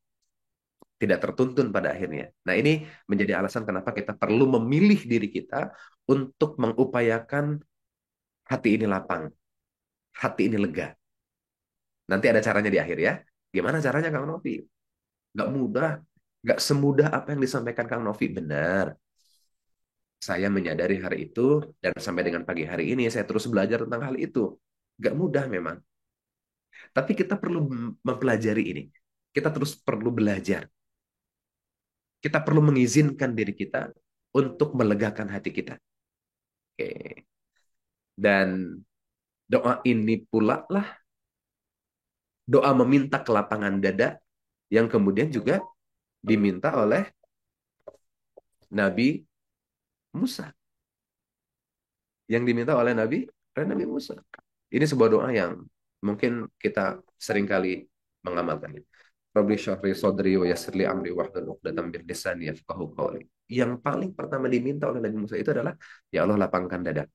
tidak tertuntun pada akhirnya. Nah, ini menjadi alasan kenapa kita perlu memilih diri kita untuk mengupayakan hati ini lapang, hati ini lega. Nanti ada caranya di akhir ya. Gimana caranya Kang Novi? Nggak mudah, nggak semudah apa yang disampaikan Kang Novi. Benar, saya menyadari hari itu dan sampai dengan pagi hari ini saya terus belajar tentang hal itu. Nggak mudah memang, tapi kita perlu mempelajari ini. Kita terus perlu belajar. Kita perlu mengizinkan diri kita untuk melegakan hati kita. Oke. Dan doa ini pula lah doa meminta kelapangan dada yang kemudian juga diminta oleh Nabi Musa. Yang diminta oleh Nabi Musa. Ini sebuah doa yang mungkin kita seringkali mengamalkannya. Rabbi syahri sodri wa yassirli amri wahlul 'uqdatam min lisani yafqahu qawli. Yang paling pertama diminta oleh Nabi Musa itu adalah ya Allah lapangkan dada.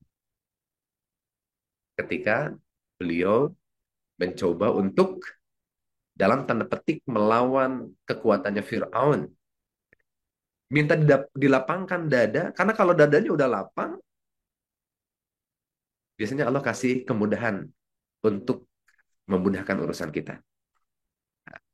Ketika beliau mencoba untuk dalam tanda petik melawan kekuatannya Fir'aun. Minta dilapangkan dada, karena kalau dadanya udah lapang, biasanya Allah kasih kemudahan untuk memudahkan urusan kita.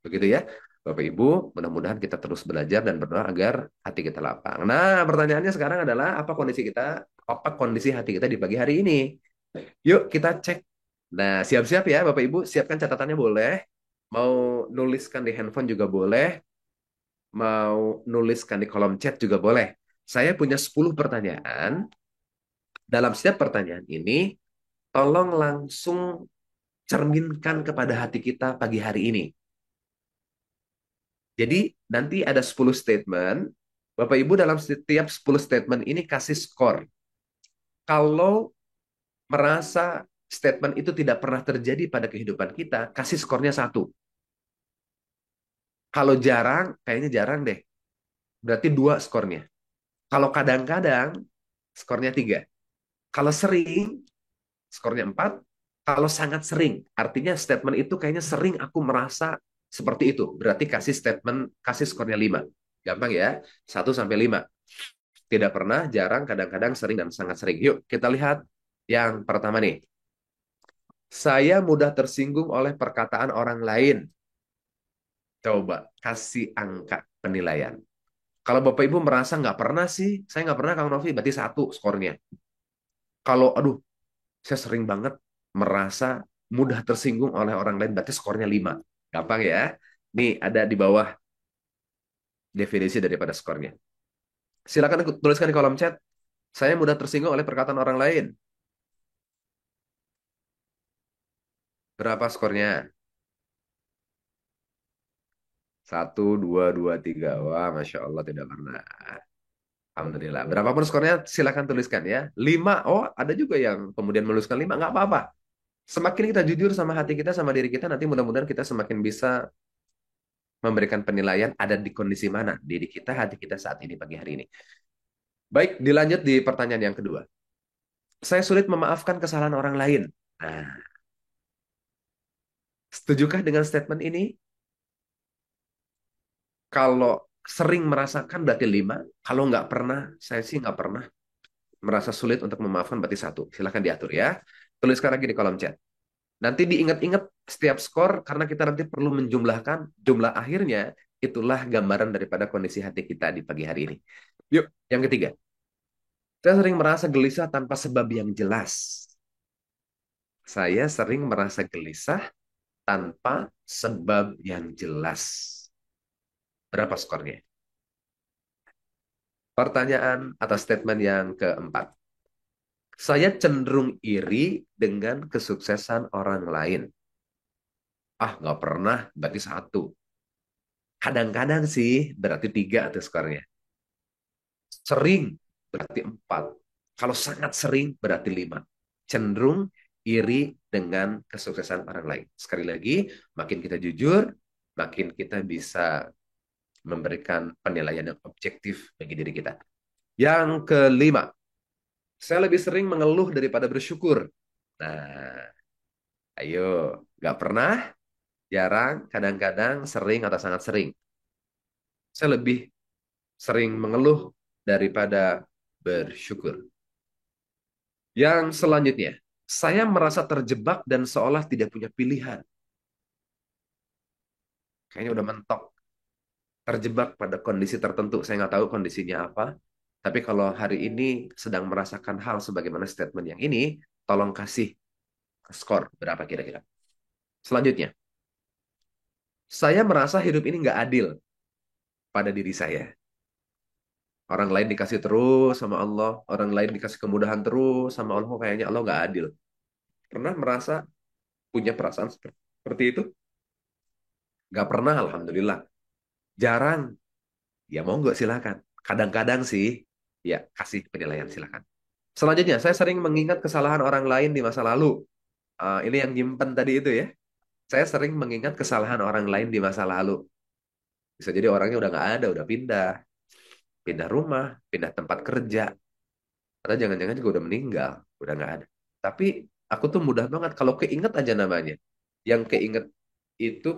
Begitu ya, Bapak Ibu, mudah-mudahan kita terus belajar dan berdoa agar hati kita lapang. Nah, pertanyaannya sekarang adalah apa kondisi hati kita di pagi hari ini? Yuk kita cek. Nah, siap-siap ya Bapak Ibu, siapkan catatannya boleh. Mau nuliskan di handphone juga boleh, mau nuliskan di kolom chat juga boleh. Saya punya 10 pertanyaan. Dalam setiap pertanyaan ini, tolong langsung cerminkan kepada hati kita pagi hari ini. Jadi nanti ada 10 statement. Bapak Ibu dalam setiap 10 statement ini kasih skor. Kalau merasa statement itu tidak pernah terjadi pada kehidupan kita, kasih skornya 1. Kalau jarang, kayaknya jarang deh. Berarti 2 skornya. Kalau kadang-kadang, skornya 3. Kalau sering, skornya 4. Kalau sangat sering, artinya statement itu kayaknya sering aku merasa seperti itu. Berarti kasih skornya 5. Gampang ya, 1 sampai 5. Tidak pernah, jarang, kadang-kadang, sering, dan sangat sering. Yuk, kita lihat yang pertama nih. Saya mudah tersinggung oleh perkataan orang lain. Coba kasih angka penilaian. Kalau Bapak Ibu merasa nggak pernah sih, saya nggak pernah Kang Novi, berarti 1 skornya. Kalau, aduh, saya sering banget merasa mudah tersinggung oleh orang lain, berarti skornya 5. Gampang ya. Nih ada di bawah definisi daripada skornya. Silakan tuliskan di kolom chat. Saya mudah tersinggung oleh perkataan orang lain. Berapa skornya? 1, 2, 2, 3. Wah, Masya Allah tidak pernah. Alhamdulillah. Berapapun skornya, silakan tuliskan ya. 5. Oh, ada juga yang kemudian menuliskan 5. Nggak apa-apa. Semakin kita jujur sama hati kita, sama diri kita, nanti mudah-mudahan kita semakin bisa memberikan penilaian ada di kondisi mana diri kita, hati kita saat ini, pagi hari ini. Baik, dilanjut di pertanyaan yang kedua. Saya sulit memaafkan kesalahan orang lain. Nah, setujukah dengan statement ini? Kalau sering merasakan berarti 5. Kalau nggak pernah, saya sih nggak pernah merasa sulit untuk memaafkan berarti 1. Silahkan diatur ya. Tuliskan lagi di kolom chat. Nanti diingat-ingat setiap skor karena kita nanti perlu menjumlahkan jumlah akhirnya. Itulah gambaran daripada kondisi hati kita di pagi hari ini. Yuk, yang ketiga. Saya sering merasa gelisah tanpa sebab yang jelas. Saya sering merasa gelisah tanpa sebab yang jelas. Berapa skornya? Pertanyaan atau statement yang keempat. Saya cenderung iri dengan kesuksesan orang lain. Ah, nggak pernah, berarti 1. Kadang-kadang sih, berarti 3 tuh skornya. Sering, berarti 4. Kalau sangat sering, berarti 5. Cenderung iri dengan kesuksesan orang lain. Sekali lagi, makin kita jujur, makin kita bisa memberikan penilaian yang objektif bagi diri kita. Yang kelima, saya lebih sering mengeluh daripada bersyukur. Nah, ayo, nggak pernah, jarang, kadang-kadang, sering, atau sangat sering. Saya lebih sering mengeluh daripada bersyukur. Yang selanjutnya, saya merasa terjebak dan seolah tidak punya pilihan. Kayaknya udah mentok, terjebak pada kondisi tertentu. Saya nggak tahu kondisinya apa. Tapi kalau hari ini sedang merasakan hal sebagaimana statement yang ini, tolong kasih skor berapa kira-kira. Selanjutnya, saya merasa hidup ini nggak adil pada diri saya. Orang lain dikasih terus sama Allah, orang lain dikasih kemudahan terus sama Allah. Kok kayaknya Allah nggak adil. Pernah merasa punya perasaan seperti itu? Nggak pernah, alhamdulillah. Jarang. Ya mau nggak silakan. Kadang-kadang sih, ya kasih penilaian silakan. Selanjutnya, saya sering mengingat kesalahan orang lain di masa lalu. Ini yang nyimpen tadi itu ya. Saya sering mengingat kesalahan orang lain di masa lalu. Bisa jadi orangnya udah nggak ada, udah pindah. Pindah rumah, pindah tempat kerja. Atau jangan-jangan juga udah meninggal, udah nggak ada. Tapi aku tuh mudah banget kalau keinget aja namanya. Yang keinget itu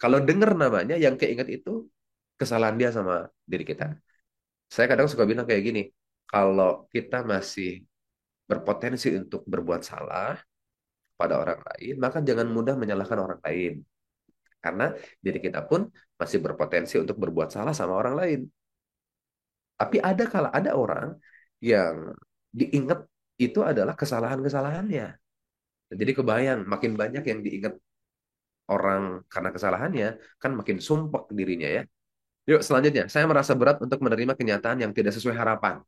kalau denger namanya, yang keinget itu kesalahan dia sama diri kita. Saya kadang suka bilang kayak gini, kalau kita masih berpotensi untuk berbuat salah pada orang lain, maka jangan mudah menyalahkan orang lain. Karena diri kita pun masih berpotensi untuk berbuat salah sama orang lain. Tapi ada orang yang diingat itu adalah kesalahan-kesalahannya. Jadi kebayang makin banyak yang diingat orang karena kesalahannya, kan makin sumpek dirinya ya. Yuk selanjutnya, saya merasa berat untuk menerima kenyataan yang tidak sesuai harapan.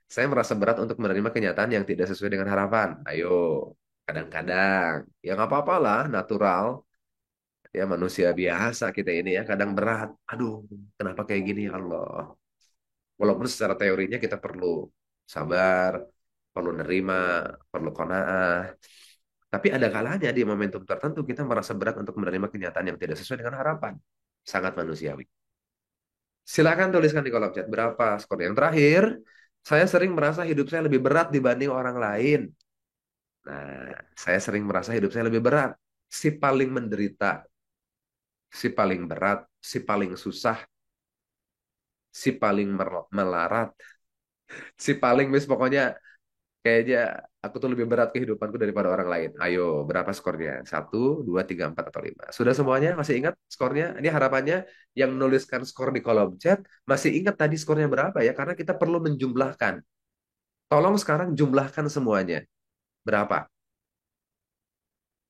Saya merasa berat untuk menerima kenyataan yang tidak sesuai dengan harapan. Ayo, kadang-kadang, ya nggak apa-apa lah, natural. Ya manusia biasa kita ini ya, kadang berat. Aduh, kenapa kayak gini ya Allah? Walaupun secara teorinya kita perlu sabar, perlu nerima, perlu qanaah. Tapi ada kalanya di momentum tertentu kita merasa berat untuk menerima kenyataan yang tidak sesuai dengan harapan. Sangat manusiawi. Silakan tuliskan di kolom chat berapa skor yang terakhir. Saya sering merasa hidup saya lebih berat dibanding orang lain. Nah, saya sering merasa hidup saya lebih berat. Si paling menderita, si paling berat, si paling susah, si paling melarat, si paling mis pokoknya kayaknya aku tuh lebih berat kehidupanku daripada orang lain. Ayo, berapa skornya? Satu, dua, tiga, empat, atau lima? Sudah semuanya? Masih ingat skornya? Ini harapannya yang menuliskan skor di kolom chat, masih ingat tadi skornya berapa ya? Karena kita perlu menjumlahkan. Tolong sekarang jumlahkan semuanya. Berapa?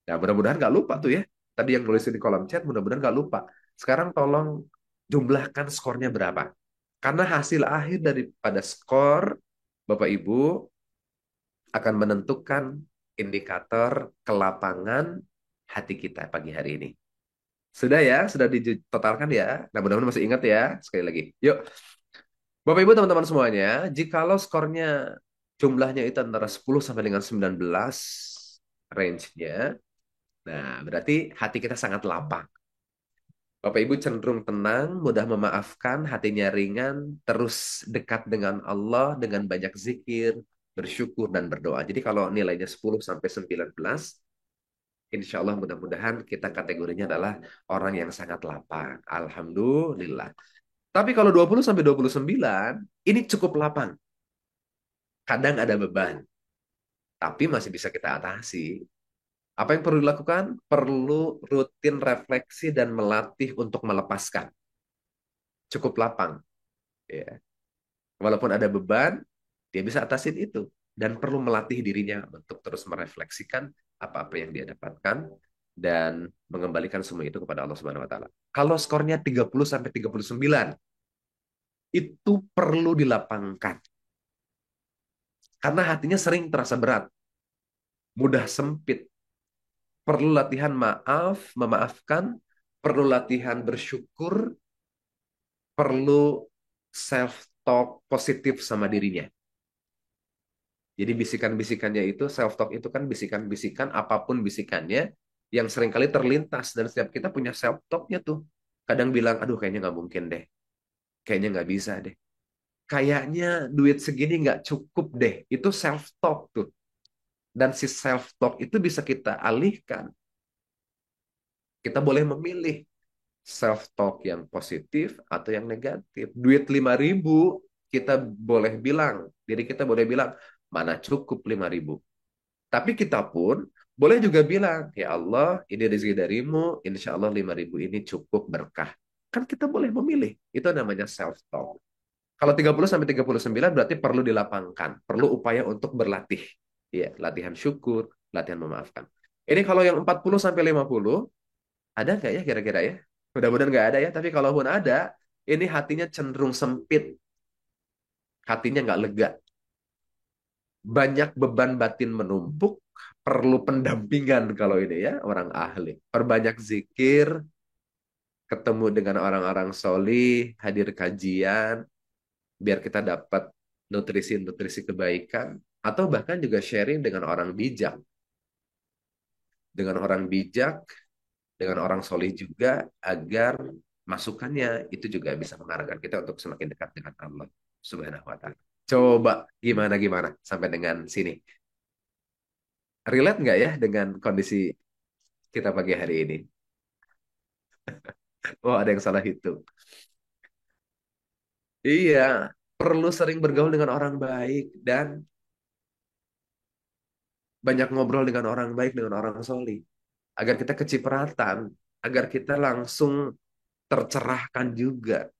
Ya, mudah-mudahan nggak lupa tuh ya. Tadi yang nulis di kolom chat, mudah-mudahan nggak lupa. Sekarang tolong jumlahkan skornya berapa. Karena hasil akhir daripada skor, Bapak Ibu, akan menentukan indikator kelapangan hati kita pagi hari ini. Sudah ya? Sudah ditotalkan ya? Nah, mudah-mudahan masih ingat ya. Sekali lagi. Yuk, Bapak Ibu teman-teman semuanya, jikalau skornya jumlahnya itu antara 10 sampai dengan 19 range-nya, nah berarti hati kita sangat lapang. Bapak Ibu cenderung tenang, mudah memaafkan, hatinya ringan, terus dekat dengan Allah dengan banyak zikir, bersyukur dan berdoa. Jadi kalau nilainya 10 sampai 19, insya Allah mudah-mudahan kita kategorinya adalah orang yang sangat lapang. Alhamdulillah. Tapi kalau 20 sampai 29, ini cukup lapang. Kadang ada beban, tapi masih bisa kita atasi. Apa yang perlu dilakukan? Perlu rutin refleksi dan melatih untuk melepaskan. Cukup lapang. Ya. Walaupun ada beban, dia bisa atasin itu. Dan perlu melatih dirinya untuk terus merefleksikan apa-apa yang dia dapatkan dan mengembalikan semua itu kepada Allah Subhanahu wa taala. Kalau skornya 30 sampai 39, itu perlu dilapangkan. Karena hatinya sering terasa berat, mudah sempit. Perlu latihan maaf, memaafkan, perlu latihan bersyukur, perlu self-talk positif sama dirinya. Jadi bisikan-bisikannya itu, self-talk itu kan bisikan-bisikan, apapun bisikannya, yang seringkali terlintas. Dan setiap kita punya self-talknya tuh. Kadang bilang, aduh kayaknya nggak mungkin deh. Kayaknya nggak bisa deh. Kayaknya duit segini nggak cukup deh. Itu self-talk tuh. Dan si self-talk itu bisa kita alihkan. Kita boleh memilih. self talk yang positif atau yang negatif. Duit 5.000 kita boleh bilang, diri kita boleh bilang, mana cukup 5.000. Tapi kita pun boleh juga bilang, ya Allah, ini rezeki darimu, insya Allah 5.000 ini cukup berkah. Kan kita boleh memilih. Itu namanya self talk. Kalau 30 sampai 39 berarti perlu dilapangkan, perlu upaya untuk berlatih. Ya, latihan syukur, latihan memaafkan. Ini kalau yang 40 sampai 50 ada nggak ya kira-kira ya? Mudah-mudahan nggak ada ya, tapi kalaupun ada, ini hatinya cenderung sempit, hatinya nggak lega. Banyak beban batin menumpuk, perlu pendampingan kalau ini ya, orang ahli. Perbanyak zikir, ketemu dengan orang-orang solih, hadir kajian, biar kita dapat nutrisi-nutrisi kebaikan, atau bahkan juga sharing dengan orang bijak. Dengan orang bijak, dengan orang solih juga, agar masukannya itu juga bisa mengarahkan kita untuk semakin dekat dengan Allah Subhanahu wa Ta'ala. Coba gimana sampai dengan sini. Relate nggak ya dengan kondisi kita pagi hari ini? Oh, ada yang salah hitung. Iya, perlu sering bergaul dengan orang baik dan banyak ngobrol dengan orang baik, dengan orang solih. Agar kita kecipratan, agar kita langsung tercerahkan juga.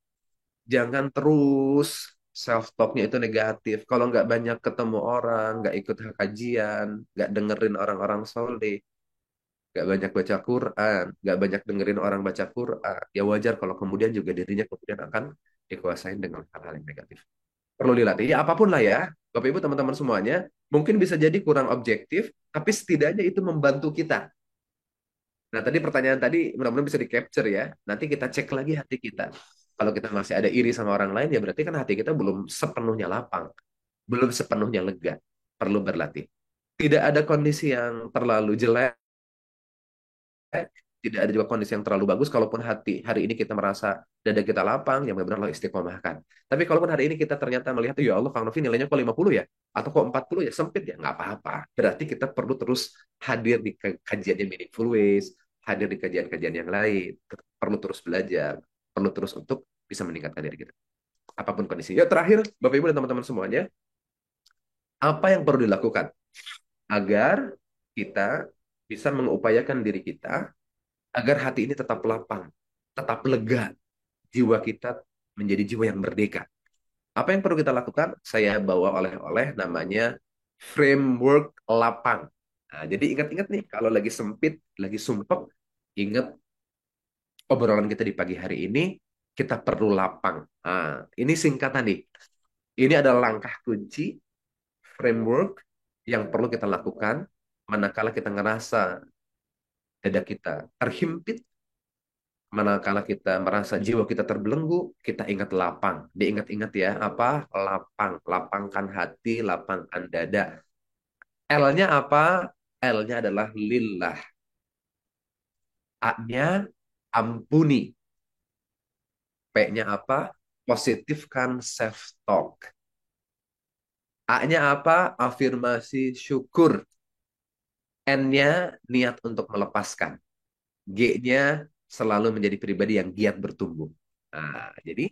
Jangan terus self-talknya itu negatif. Kalau nggak banyak ketemu orang, nggak ikut kajian, nggak dengerin orang-orang soleh, nggak banyak baca Quran, nggak banyak dengerin orang baca Quran, ya wajar kalau kemudian juga dirinya kemudian akan dikuasain dengan hal-hal yang negatif. Perlu dilatih. Ya apapun lah ya, Bapak Ibu teman-teman semuanya, mungkin bisa jadi kurang objektif, tapi setidaknya itu membantu kita. Nah tadi pertanyaan tadi mudah-mudahan bisa di-capture ya. Nanti kita cek lagi hati kita. Kalau kita masih ada iri sama orang lain, ya berarti kan hati kita belum sepenuhnya lapang, belum sepenuhnya lega. Perlu berlatih. Tidak ada kondisi yang terlalu jelek, tidak ada juga kondisi yang terlalu bagus. Kalaupun hari ini kita merasa dada kita lapang, yang benar-benar Allah istiqomahkan. Tapi kalaupun hari ini kita ternyata melihat, ya Allah, Kang Novi nilainya kok 50 ya? Atau kok 40 ya? Sempit ya? Nggak apa-apa. Berarti kita perlu terus hadir di kajian yang meaningful ways, hadir di kajian-kajian yang lain, perlu terus belajar, perlu terus untuk bisa meningkatkan diri kita. Apapun kondisi. Ya terakhir, Bapak Ibu dan teman-teman semuanya, apa yang perlu dilakukan agar kita bisa mengupayakan diri kita agar hati ini tetap lapang, tetap lega, jiwa kita menjadi jiwa yang merdeka. Apa yang perlu kita lakukan? Saya bawa oleh-oleh namanya framework lapang. Nah, jadi ingat-ingat nih, kalau lagi sempit, lagi sumpek, ingat obrolan kita di pagi hari ini, kita perlu lapang. Nah, ini singkatan nih. Ini adalah langkah kunci, framework yang perlu kita lakukan manakala kita ngerasa dada kita terhimpit, manakala kita merasa jiwa kita terbelenggu, kita ingat lapang. Diingat-ingat ya, apa? Lapang. Lapangkan hati, lapangkan dada. L-nya apa? L-nya adalah lillah. A-nya ampuni. P-nya apa? Positifkan self-talk. A-nya apa? Afirmasi syukur. N-nya niat untuk melepaskan. G-nya selalu menjadi pribadi yang giat bertumbuh. Nah, jadi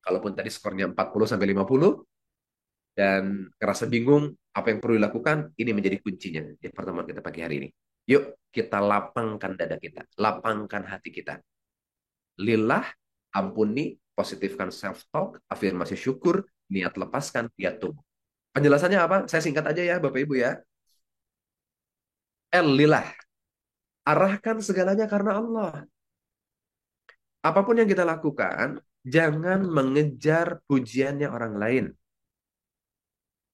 kalaupun tadi skornya 40 sampai 50 dan kerasa bingung apa yang perlu dilakukan, ini menjadi kuncinya di pertemuan kita pagi hari ini. Yuk, kita lapangkan dada kita, lapangkan hati kita. Lillah, ampuni, positifkan self-talk, afirmasi syukur, niat lepaskan, niat tumbuh. Penjelasannya apa? Saya singkat aja ya, Bapak Ibu ya. L, lillah. Arahkan segalanya karena Allah. Apapun yang kita lakukan, jangan mengejar pujiannya orang lain.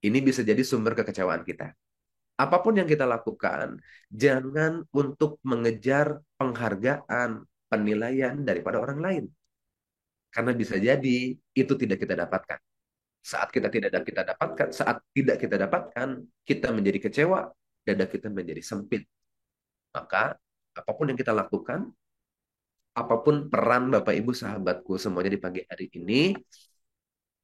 Ini bisa jadi sumber kekecewaan kita. Apapun yang kita lakukan, jangan untuk mengejar penghargaan, penilaian daripada orang lain. Karena bisa jadi itu tidak kita dapatkan. Saat kita dapatkan, saat tidak kita dapatkan, kita menjadi kecewa, dada kita menjadi sempit. Maka apapun yang kita lakukan, apapun peran Bapak Ibu sahabatku semuanya di pagi hari ini,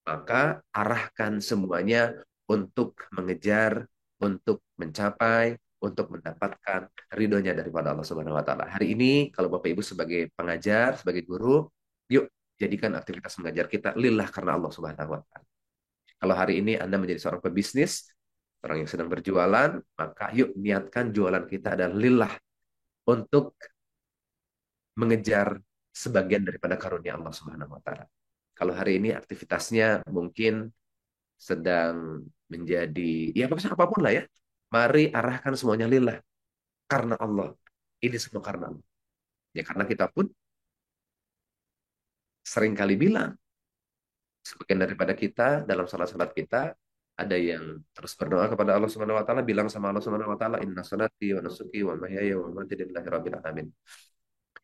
maka arahkan semuanya untuk mengejar, untuk mencapai, untuk mendapatkan ridhonya daripada Allah Subhanahu wa taala. Hari ini kalau Bapak Ibu sebagai pengajar, sebagai guru, yuk jadikan aktivitas mengajar kita lillah karena Allah Subhanahu wa taala. Kalau hari ini Anda menjadi seorang pebisnis, orang yang sedang berjualan, maka yuk niatkan jualan kita adalah lillah untuk mengejar sebagian daripada karunia Allah Subhanahu wa taala. Kalau hari ini aktivitasnya mungkin sedang menjadi ya apapun lah ya. Mari arahkan semuanya lillah karena Allah. Ini semua karena Allah. Ya karena kita pun sering kali bilang sebagian daripada kita dalam salat-salat kita ada yang terus berdoa kepada Allah Subhanahu wa taala, bilang sama Allah Subhanahu wa taala, inna salati wa nusuki wa mahyaya wa mamati lillahi rabbil alamin.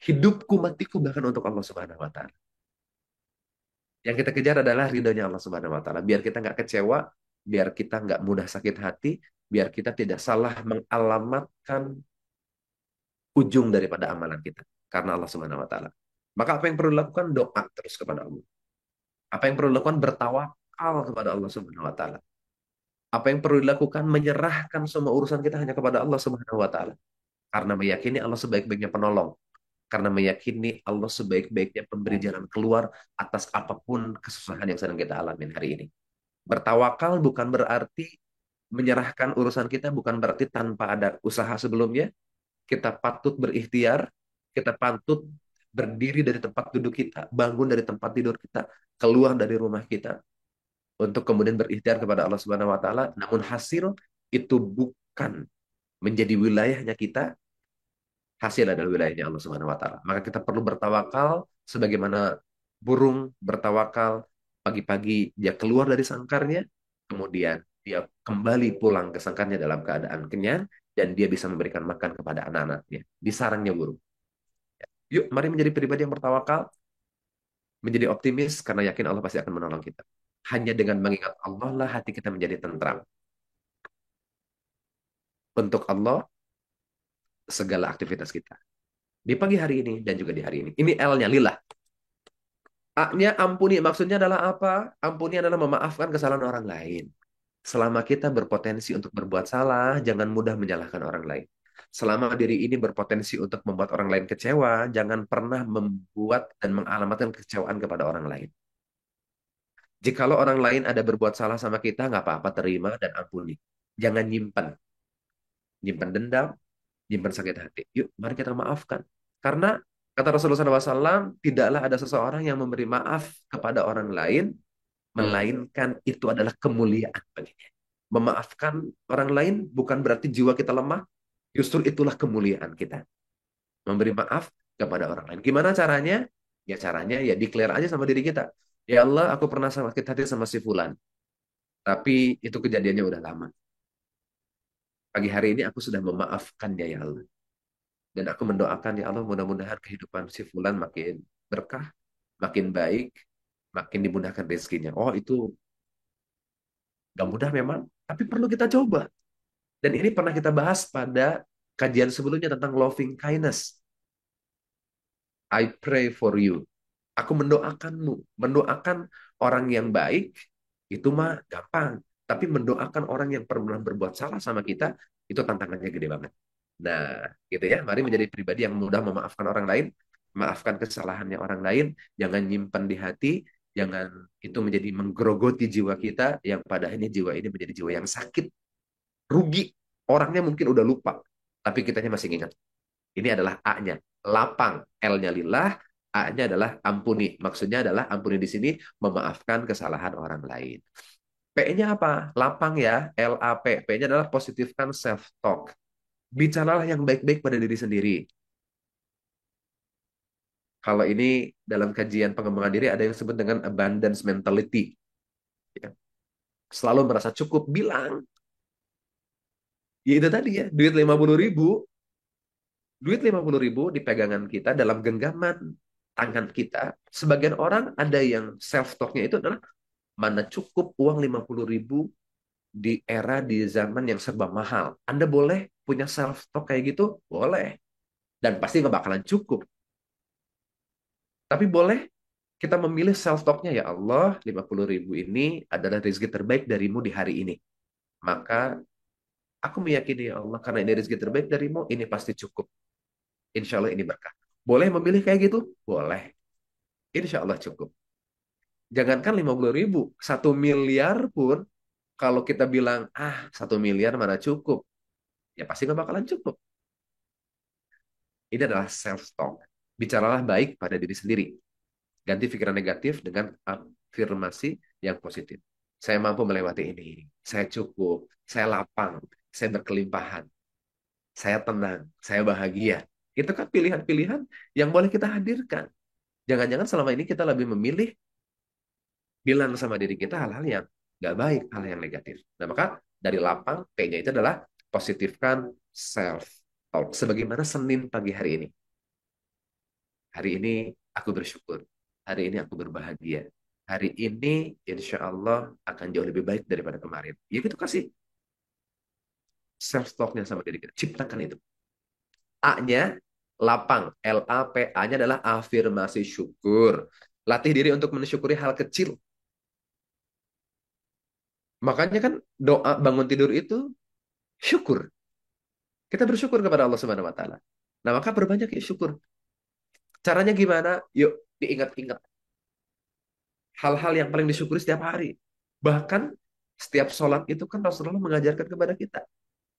Hidupku matiku bahkan untuk Allah Subhanahu wa taala. Yang kita kejar adalah ridhonya Allah Subhanahu wa taala. Biar kita nggak kecewa, biar kita nggak mudah sakit hati, biar kita tidak salah mengalamatkan ujung daripada amalan kita karena Allah Subhanahu wa taala. Maka apa yang perlu dilakukan? Doa terus kepada Allah. Apa yang perlu dilakukan? Bertawakal kepada Allah Subhanahu wa taala. Apa yang perlu dilakukan? Menyerahkan semua urusan kita hanya kepada Allah Subhanahu wa taala. Karena meyakini Allah sebaik-baiknya penolong. Karena meyakini Allah sebaik-baiknya pemberi jalan keluar atas apapun kesusahan yang sedang kita alami hari ini. Bertawakal bukan berarti menyerahkan urusan kita, bukan berarti tanpa ada usaha sebelumnya. Kita patut berikhtiar, kita patut berdiri dari tempat duduk kita, bangun dari tempat tidur kita, keluar dari rumah kita, untuk kemudian berikhtiar kepada Allah Subhanahu wa taala, namun hasil itu bukan menjadi wilayahnya kita, hasil adalah wilayahnya Allah Subhanahu wa taala. Maka kita perlu bertawakal sebagaimana burung bertawakal, pagi-pagi dia keluar dari sangkarnya, kemudian dia kembali pulang ke sangkarnya dalam keadaan kenyang dan dia bisa memberikan makan kepada anak-anaknya di sarangnya burung. Yuk, mari menjadi pribadi yang bertawakal, menjadi optimis karena yakin Allah pasti akan menolong kita. Hanya dengan mengingat Allah lah hati kita menjadi tentram. Untuk Allah segala aktivitas kita. Di pagi hari ini dan juga di hari ini. Ini L-nya lillah. A-nya ampuni. Maksudnya adalah apa? Ampuni adalah memaafkan kesalahan orang lain. Selama kita berpotensi untuk berbuat salah, jangan mudah menyalahkan orang lain. Selama diri ini berpotensi untuk membuat orang lain kecewa, jangan pernah membuat dan mengalamatkan kekecewaan kepada orang lain. Jikalau orang lain ada berbuat salah sama kita, nggak apa-apa, terima dan ampuni. Jangan nyimpan. Nyimpan dendam, nyimpan sakit hati. Yuk, mari kita maafkan. Karena kata Rasulullah SAW, tidaklah ada seseorang yang memberi maaf kepada orang lain, melainkan itu adalah kemuliaan baginya. Memaafkan orang lain bukan berarti jiwa kita lemah, justru itulah kemuliaan kita. Memberi maaf kepada orang lain. Gimana caranya? Ya caranya ya declare aja sama diri kita. Ya Allah, aku pernah sakit hati sama si Fulan. Tapi itu kejadiannya udah lama. Pagi hari ini aku sudah memaafkannya ya Allah. Dan aku mendoakan ya Allah mudah-mudahan kehidupan si Fulan makin berkah, makin baik, makin dimudahkan rezekinya. Oh itu gak mudah memang, tapi perlu kita coba. Dan ini pernah kita bahas pada kajian sebelumnya tentang loving kindness. I pray for you. Aku mendoakanmu. Mendoakan orang yang baik, itu mah gampang. Tapi mendoakan orang yang pernah berbuat salah sama kita, itu tantangannya gede banget. Nah, gitu ya. Mari menjadi pribadi yang mudah memaafkan orang lain, maafkan kesalahannya orang lain, jangan nyimpan di hati, jangan itu menjadi menggerogoti jiwa kita, yang pada ini jiwa ini menjadi jiwa yang sakit, rugi. Orangnya mungkin udah lupa, tapi kitanya masih ingat. Ini adalah A-nya, lapang. L-nya lillah, A-nya adalah ampuni. Maksudnya adalah ampuni di sini memaafkan kesalahan orang lain. P-nya apa? Lapang ya, L-A-P. P-nya adalah positifkan self-talk. Bicaralah yang baik-baik pada diri sendiri. Kalau ini dalam kajian pengembangan diri ada yang disebut dengan abundance mentality. Ya. Selalu merasa cukup, bilang. Ya itu tadi ya, duit 50.000. Duit 50.000 di pegangan kita dalam genggaman tangan kita. Sebagian orang ada yang self-talk-nya itu adalah mana cukup uang 50.000 di era di zaman yang serba mahal. Anda boleh punya self-talk kayak gitu? Boleh. Dan pasti nggak bakalan cukup. Tapi boleh kita memilih self-talk-nya, ya Allah, 50.000 ini adalah rezeki terbaik darimu di hari ini. Maka Aku meyakini ya Allah, karena ini rezeki terbaik darimu, ini pasti cukup. Insya Allah ini berkah. Boleh memilih kayak gitu? Boleh. Insya Allah cukup. Jangankan 50.000, 1 miliar pun, kalau kita bilang, 1 miliar mana cukup? Ya pasti nggak bakalan cukup. Ini adalah self-talk. Bicaralah baik pada diri sendiri. Ganti pikiran negatif dengan afirmasi yang positif. Saya mampu melewati ini. Saya cukup. Saya lapang. Saya berkelimpahan. Saya tenang. Saya bahagia. Itu kan pilihan-pilihan yang boleh kita hadirkan. Jangan-jangan selama ini kita lebih memilih bilang sama diri kita hal-hal yang nggak baik, hal yang negatif. Nah, maka dari lapang, P-nya itu adalah positifkan self-talk. Sebagaimana Senin pagi hari ini. Hari ini aku bersyukur. Hari ini aku berbahagia. Hari ini insya Allah akan jauh lebih baik daripada kemarin. Ya gitu kasih self-talknya sama diri kita. Ciptakan itu. A-nya lapang. L-A-P-A-nya adalah afirmasi syukur. Latih diri untuk mensyukuri hal kecil. Makanya kan doa bangun tidur itu syukur. Kita bersyukur kepada Allah Subhanahu wa taala. Nah, maka berbanyak ya syukur. Caranya gimana? Yuk diingat-ingat hal-hal yang paling disyukuri setiap hari. Bahkan setiap sholat itu kan Rasulullah mengajarkan kepada kita.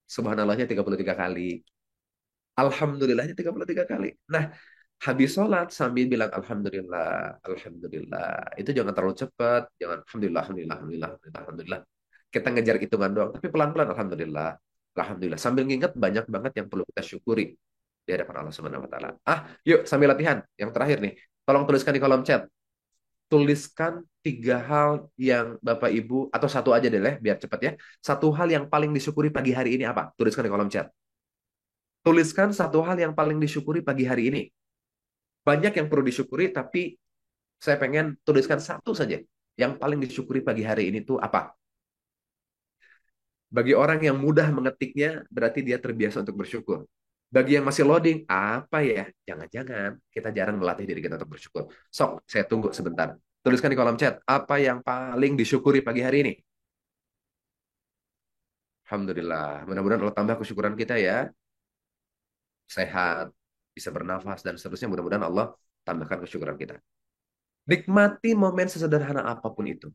Subhanallahnya 33 kali. Alhamdulillahnya 33 kali. Nah, habis sholat sambil bilang Alhamdulillah, Alhamdulillah. Itu jangan terlalu cepat. Jangan Alhamdulillah, Alhamdulillah, Alhamdulillah, Alhamdulillah, Alhamdulillah. Kita ngejar hitungan doang. Tapi pelan-pelan Alhamdulillah. Alhamdulillah. Sambil nginget banyak banget yang perlu kita syukuri di hadapan Allah Subhanahu wa taala. Yuk sambil latihan. Yang terakhir nih. Tolong tuliskan di kolom chat. Tuliskan 3 hal yang Bapak Ibu, atau satu aja deh, biar cepat ya. Satu hal yang paling disyukuri pagi hari ini apa? Tuliskan di kolom chat. Tuliskan satu hal yang paling disyukuri pagi hari ini. Banyak yang perlu disyukuri, tapi saya pengen tuliskan satu saja. Yang paling disyukuri pagi hari ini tuh apa? Bagi orang yang mudah mengetiknya, berarti dia terbiasa untuk bersyukur. Bagi yang masih loading, apa ya? Jangan-jangan kita jarang melatih diri kita untuk bersyukur. Sok, saya tunggu sebentar. Tuliskan di kolom chat, apa yang paling disyukuri pagi hari ini? Alhamdulillah. Mudah-mudahan Allah tambah kesyukuran kita ya. Sehat, bisa bernafas, dan seterusnya. Mudah-mudahan Allah tambahkan kesyukuran kita. Nikmati momen sesederhana apapun itu.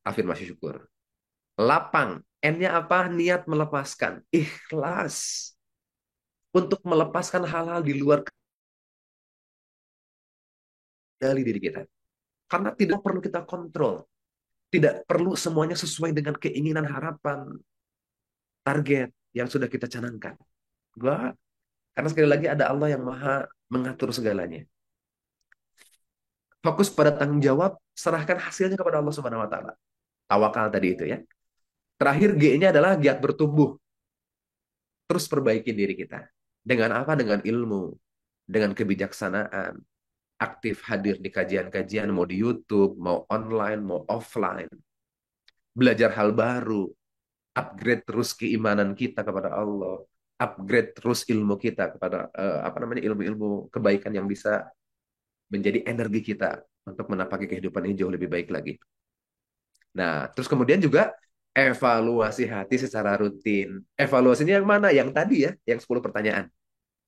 Afirmasi syukur. Lapang. N-nya apa? Niat melepaskan. Ikhlas. Untuk melepaskan hal-hal di luar kendali diri kita. Karena tidak perlu kita kontrol. Tidak perlu semuanya sesuai dengan keinginan, harapan, target yang sudah kita canangkan. Enggak. Karena sekali lagi ada Allah yang maha mengatur segalanya. Fokus pada tanggung jawab, serahkan hasilnya kepada Allah Subhanahu wa taala. Tawakal tadi itu ya. Terakhir G-nya adalah giat bertumbuh. Terus perbaiki diri kita. Dengan apa? Dengan ilmu, dengan kebijaksanaan, aktif hadir di kajian-kajian, mau di YouTube, mau online, mau offline. Belajar hal baru, upgrade terus keimanan kita kepada Allah, upgrade terus ilmu kita kepada ilmu-ilmu kebaikan yang bisa menjadi energi kita untuk menapaki kehidupan ini jauh lebih baik lagi. Nah, terus kemudian juga evaluasi hati secara rutin. Evaluasinya yang mana? Yang tadi ya, yang 10 pertanyaan.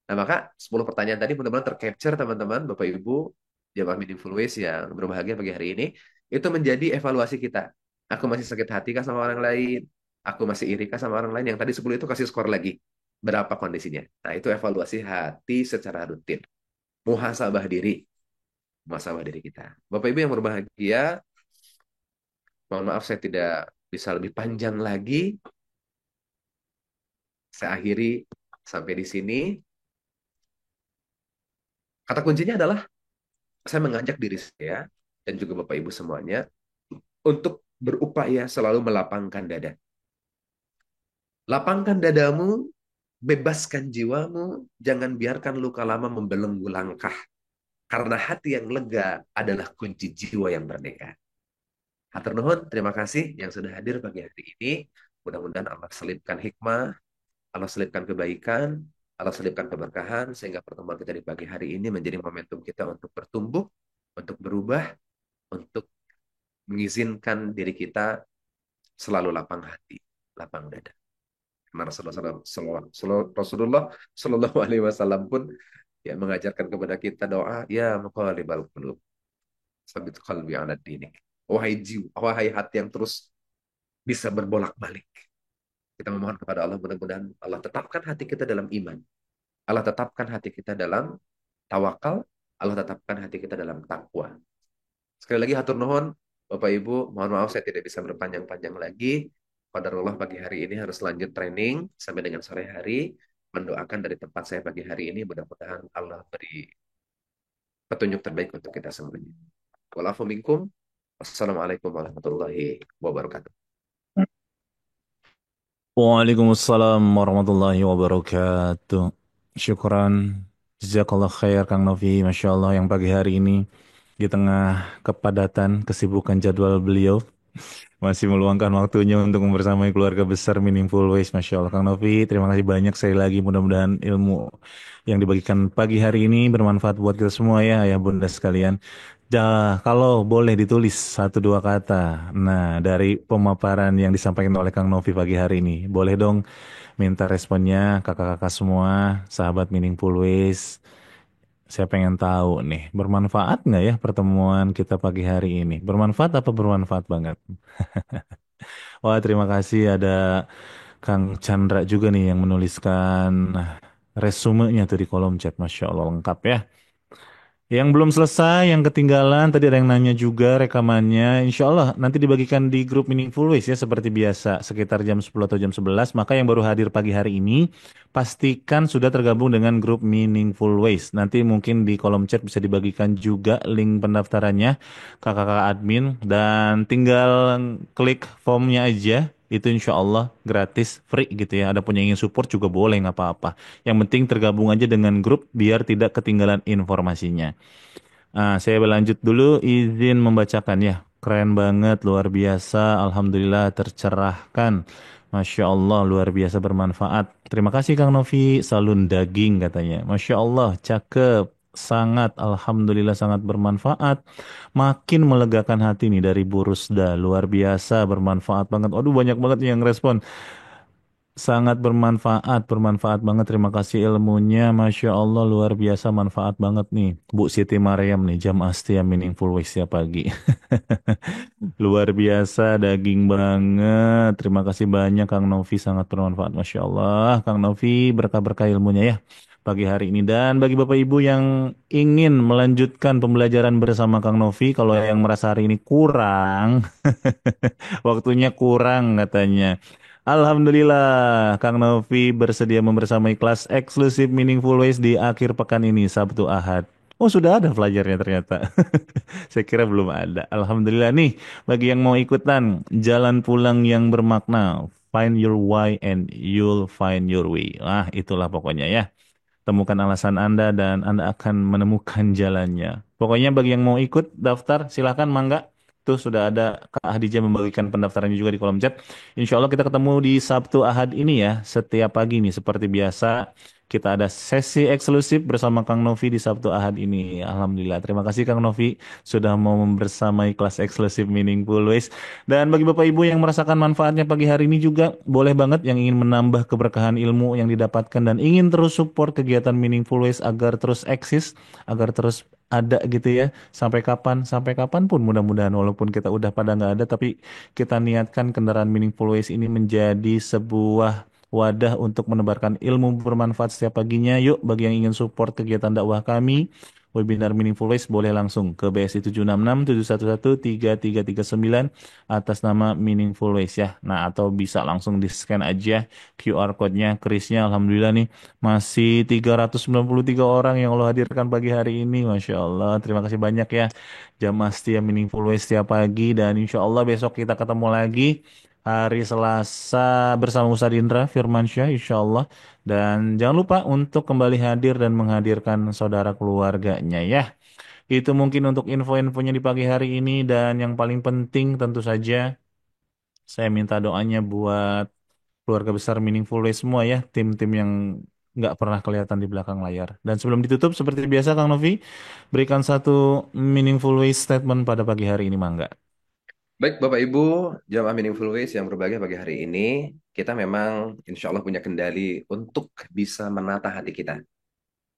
Nah, maka 10 pertanyaan tadi mudah-mudahan tercapture teman-teman, Bapak Ibu, jamaah Meaningful Ways yang berbahagia pagi hari ini, itu menjadi evaluasi kita. Aku masih sakit hati kah sama orang lain? Aku masih iri kah sama orang lain? Yang tadi 10 itu kasih skor lagi. Berapa kondisinya? Nah, itu evaluasi hati secara rutin. Muhasabah diri. Muhasabah diri kita. Bapak Ibu yang berbahagia, mohon maaf saya tidak bisa lebih panjang lagi. Saya akhiri sampai di sini. Kata kuncinya adalah saya mengajak diri saya dan juga Bapak Ibu semuanya untuk berupaya selalu melapangkan dada. Lapangkan dadamu, bebaskan jiwamu, jangan biarkan luka lama membelenggu langkah. Karena hati yang lega adalah kunci jiwa yang merdeka. Hatur nuhun, terima kasih yang sudah hadir pagi hari ini. Mudah-mudahan Allah selipkan hikmah, Allah selipkan kebaikan, Allah selipkan keberkahan, sehingga pertemuan kita di pagi hari ini menjadi momentum kita untuk bertumbuh, untuk berubah, untuk mengizinkan diri kita selalu lapang hati, lapang dada. Karena Rasulullah Shallallahu Alaihi Wasallam pun ya mengajarkan kepada kita doa, ya muqallibal qulub, sabit qalbi ala dinik. Wahai jiwa, wahai hati yang terus bisa berbolak-balik. Kita memohon kepada Allah mudah-mudahan Allah tetapkan hati kita dalam iman. Allah tetapkan hati kita dalam tawakal. Allah tetapkan hati kita dalam takwa. Sekali lagi hatur nuhun, Bapak Ibu, mohon maaf saya tidak bisa berpanjang-panjang lagi. Qadarullah pagi hari ini harus lanjut training sampai dengan sore hari. Mendoakan dari tempat saya pagi hari ini, mudah-mudahan Allah beri petunjuk terbaik untuk kita semuanya. Walafu minkum. Wassalamualaikum warahmatullahi wabarakatuh. Waalaikumsalam warahmatullahi wabarakatuh. Syukran. Jazakallah khair Kang Novi. Masya Allah yang pagi hari ini di tengah kepadatan kesibukan jadwal beliau masih meluangkan waktunya untuk membersamai keluarga besar Meaningful Ways. Masya Allah Kang Novi. Terima kasih banyak sekali lagi. Mudah-mudahan ilmu yang dibagikan pagi hari ini bermanfaat buat kita semua ya ayah bunda sekalian. Kalau boleh ditulis satu dua kata, nah dari pemaparan yang disampaikan oleh Kang Novi pagi hari ini, boleh dong minta responnya kakak-kakak semua, sahabat Meaningful Ways. Saya pengen tahu nih, bermanfaat nggak ya pertemuan kita pagi hari ini? Bermanfaat apa bermanfaat banget? Wah, terima kasih ada Kang Chandra juga nih yang menuliskan resumenya tuh di kolom chat. Masya Allah lengkap ya. Yang belum selesai, yang ketinggalan, tadi ada yang nanya juga rekamannya. Insya Allah nanti dibagikan di grup Meaningful Ways ya seperti biasa sekitar jam 10 atau jam 11. Maka yang baru hadir pagi hari ini pastikan sudah tergabung dengan grup Meaningful Ways. Nanti mungkin di kolom chat bisa dibagikan juga link pendaftarannya kakak-kakak admin dan tinggal klik formnya aja. Itu insya Allah gratis, free gitu ya. Ada pun yang ingin support juga boleh nggak apa-apa. Yang penting tergabung aja dengan grup biar tidak ketinggalan informasinya. Saya berlanjut dulu izin membacakan ya. Keren banget, luar biasa. Alhamdulillah tercerahkan. Masya Allah, luar biasa bermanfaat. Terima kasih Kang Novi, salun daging katanya. Masya Allah, cakep. Sangat, Alhamdulillah sangat bermanfaat. Makin melegakan hati nih dari Bu Rusda. Luar biasa, bermanfaat banget. Aduh, banyak banget yang respon. Sangat bermanfaat, bermanfaat banget. Terima kasih ilmunya, Masya Allah luar biasa manfaat banget nih. Bu Siti Maryam nih, jam Astia Meaningful Ways ya pagi. Luar biasa, daging banget. Terima kasih banyak Kang Novi, sangat bermanfaat, Masya Allah. Kang Novi berkah-berkah ilmunya ya pagi hari ini. Dan bagi Bapak Ibu yang ingin melanjutkan pembelajaran bersama Kang Novi, kalau yang merasa hari ini kurang, waktunya kurang katanya. Alhamdulillah, Kang Novi bersedia membersamai kelas eksklusif Meaningful Ways di akhir pekan ini, Sabtu Ahad. Oh, sudah ada pelajarnya ternyata. Saya kira belum ada. Alhamdulillah nih, bagi yang mau ikutan, jalan pulang yang bermakna. Find your why and you'll find your way. Ah, itulah pokoknya ya. Temukan alasan Anda dan Anda akan menemukan jalannya. Pokoknya bagi yang mau ikut daftar silahkan mangga. Tuh sudah ada Kak Hadijah membagikan pendaftarannya juga di kolom chat. Insya Allah kita ketemu di Sabtu Ahad ini ya. Setiap pagi nih seperti biasa. Kita ada sesi eksklusif bersama Kang Novi di Sabtu Ahad ini. Alhamdulillah. Terima kasih Kang Novi sudah mau membersamai kelas eksklusif Meaningful Ways. Dan bagi Bapak Ibu yang merasakan manfaatnya pagi hari ini juga boleh banget yang ingin menambah keberkahan ilmu yang didapatkan dan ingin terus support kegiatan Meaningful Ways agar terus eksis, agar terus ada gitu ya sampai kapan pun mudah-mudahan walaupun kita udah pada nggak ada tapi kita niatkan kendaraan Meaningful Ways ini menjadi sebuah wadah untuk menebarkan ilmu bermanfaat setiap paginya. Yuk bagi yang ingin support kegiatan dakwah kami webinar Meaningful Ways boleh langsung ke BSI 766 711 3339 atas nama Meaningful Ways ya. Nah, atau bisa langsung di-scan aja QR code-nya, krisnya. Alhamdulillah nih, masih 393 orang yang Allah hadirkan pagi hari ini. Masya Allah, terima kasih banyak ya. Jamaah setia Meaningful Ways setiap pagi. Dan insya Allah besok kita ketemu lagi hari Selasa bersama Ustadz Indra Firmansyah insya Allah. Dan jangan lupa untuk kembali hadir dan menghadirkan saudara keluarganya ya. Itu mungkin untuk info-infonya di pagi hari ini dan yang paling penting tentu saja saya minta doanya buat keluarga besar Meaningful Way semua ya, tim-tim yang nggak pernah kelihatan di belakang layar. Dan sebelum ditutup seperti biasa Kang Novi, berikan satu Meaningful Way statement pada pagi hari ini Mangga. Baik, Bapak Ibu, jamaah Meaningful Ways yang berbahagia pagi hari ini, kita memang insya Allah punya kendali untuk bisa menata hati kita.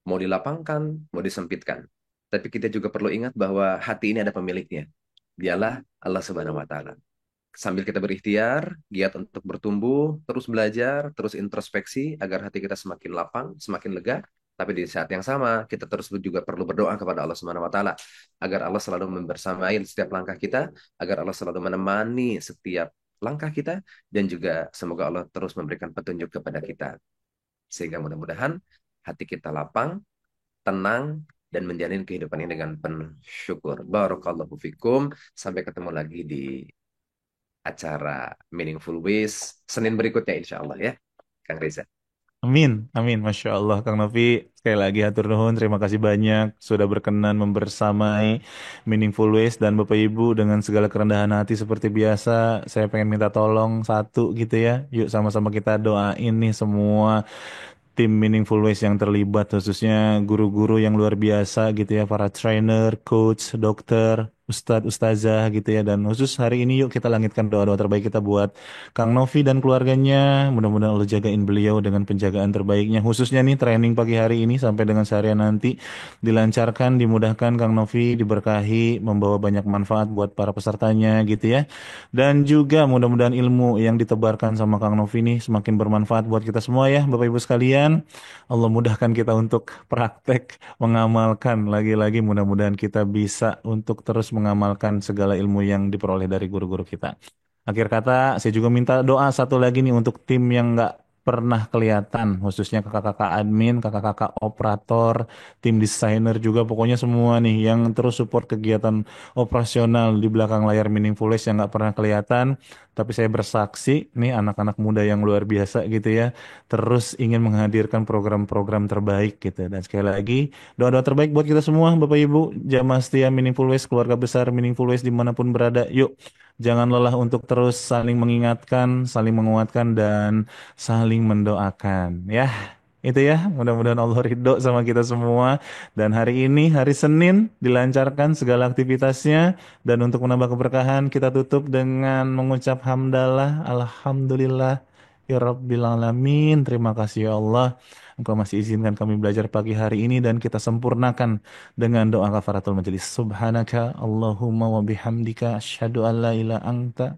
Mau dilapangkan, mau disempitkan. Tapi kita juga perlu ingat bahwa hati ini ada pemiliknya. Dialah Allah Subhanahu wa Ta'ala. Sambil kita berikhtiar, giat untuk bertumbuh, terus belajar, terus introspeksi agar hati kita semakin lapang, semakin lega. Tapi di saat yang sama, kita terus juga perlu berdoa kepada Allah Subhanahu wa Ta'ala agar Allah selalu membersamai setiap langkah kita, agar Allah selalu menemani setiap langkah kita, dan juga semoga Allah terus memberikan petunjuk kepada kita. Sehingga mudah-mudahan hati kita lapang, tenang, dan menjalani kehidupan ini dengan penuh syukur. Barakallahu fikum. Sampai ketemu lagi di acara Meaningful Ways Senin berikutnya insya Allah ya, Kang Reza. Amin, amin, Masya Allah, Kang Novi. Sekali lagi hatur nuhun, terima kasih banyak sudah berkenan membersamai Meaningful Ways dan Bapak Ibu dengan segala kerendahan hati seperti biasa. Saya pengen minta tolong satu gitu ya. Yuk sama-sama kita doain nih semua tim Meaningful Ways yang terlibat, khususnya guru-guru yang luar biasa gitu ya, para trainer, coach, dokter, ustadz, ustazah gitu ya. Dan khusus hari ini yuk kita langitkan doa-doa terbaik kita buat Kang Novi dan keluarganya. Mudah-mudahan Allah jagain beliau dengan penjagaan terbaiknya. Khususnya nih training pagi hari ini sampai dengan seharian nanti dilancarkan, dimudahkan Kang Novi, diberkahi, membawa banyak manfaat buat para pesertanya gitu ya. Dan juga mudah-mudahan ilmu yang ditebarkan sama Kang Novi ini semakin bermanfaat buat kita semua ya, Bapak Ibu sekalian. Allah mudahkan kita untuk praktek, mengamalkan. Lagi-lagi mudah-mudahan kita bisa untuk terus mengamalkan segala ilmu yang diperoleh dari guru-guru kita. Akhir kata, saya juga minta doa satu lagi nih untuk tim yang nggak pernah kelihatan, khususnya kakak-kakak admin, kakak-kakak operator, tim desainer juga, pokoknya semua nih yang terus support kegiatan operasional di belakang layar Meaningful Ways yang nggak pernah kelihatan. Tapi saya bersaksi, nih anak-anak muda yang luar biasa gitu ya, terus ingin menghadirkan program-program terbaik gitu. Dan sekali lagi, doa-doa terbaik buat kita semua, Bapak Ibu, jamaah setia Meaningful Ways, keluarga besar Meaningful Ways dimanapun berada. Yuk, jangan lelah untuk terus saling mengingatkan, saling menguatkan, dan saling mendoakan. Ya, itu ya. Mudah-mudahan Allah ridho sama kita semua. Dan hari ini, hari Senin, dilancarkan segala aktivitasnya. Dan untuk menambah keberkahan, kita tutup dengan mengucap hamdalah, alhamdulillah, ya Rabbil Alamin. Terima kasih ya Allah. Engkau masih izinkan kami belajar pagi hari ini dan kita sempurnakan dengan doa kafaratul majelis. Subhanaka Allahumma wa bihamdika asyhadu an la ilaha anta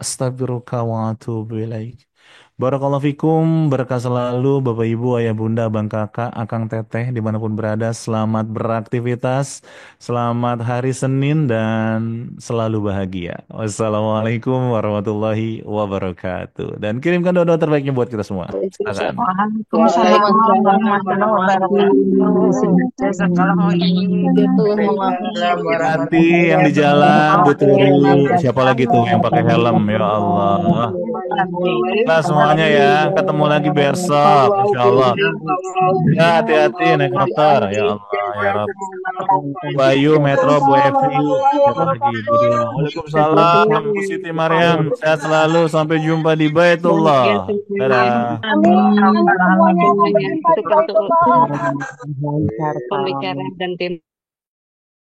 astaghfiruka wa atubu ilaik. Barakallahu fikum, berkah selalu Bapak Ibu, Ayah Bunda, Abang Kakak, Akang Teteh dimanapun berada. Selamat beraktivitas, selamat hari Senin dan selalu bahagia. Wassalamualaikum warahmatullahi wabarakatuh. Dan kirimkan doa-doa terbaiknya buat kita semua. Silakan. Waalaikumsalam warahmatullahi wabarakatuh. Jazakallah Waalaikumsalam Hati warahmatullahi yang di jalan, Bu Turi. Siapa lagi tuh yang pakai helm? Ya Allah. Nah semuanya ya, ketemu lagi besok, Insya Allah. Ya hati-hati naik motor, ya Allah, ya Rob. Bayu, Metro, Bu Evi, siapa lagi? Bu Dila. Waalaikumsalam, Bu Siti Mariam. Sehat selalu, sampai jumpa di Baitullah. Dadah. Amin. Pembicara dan tim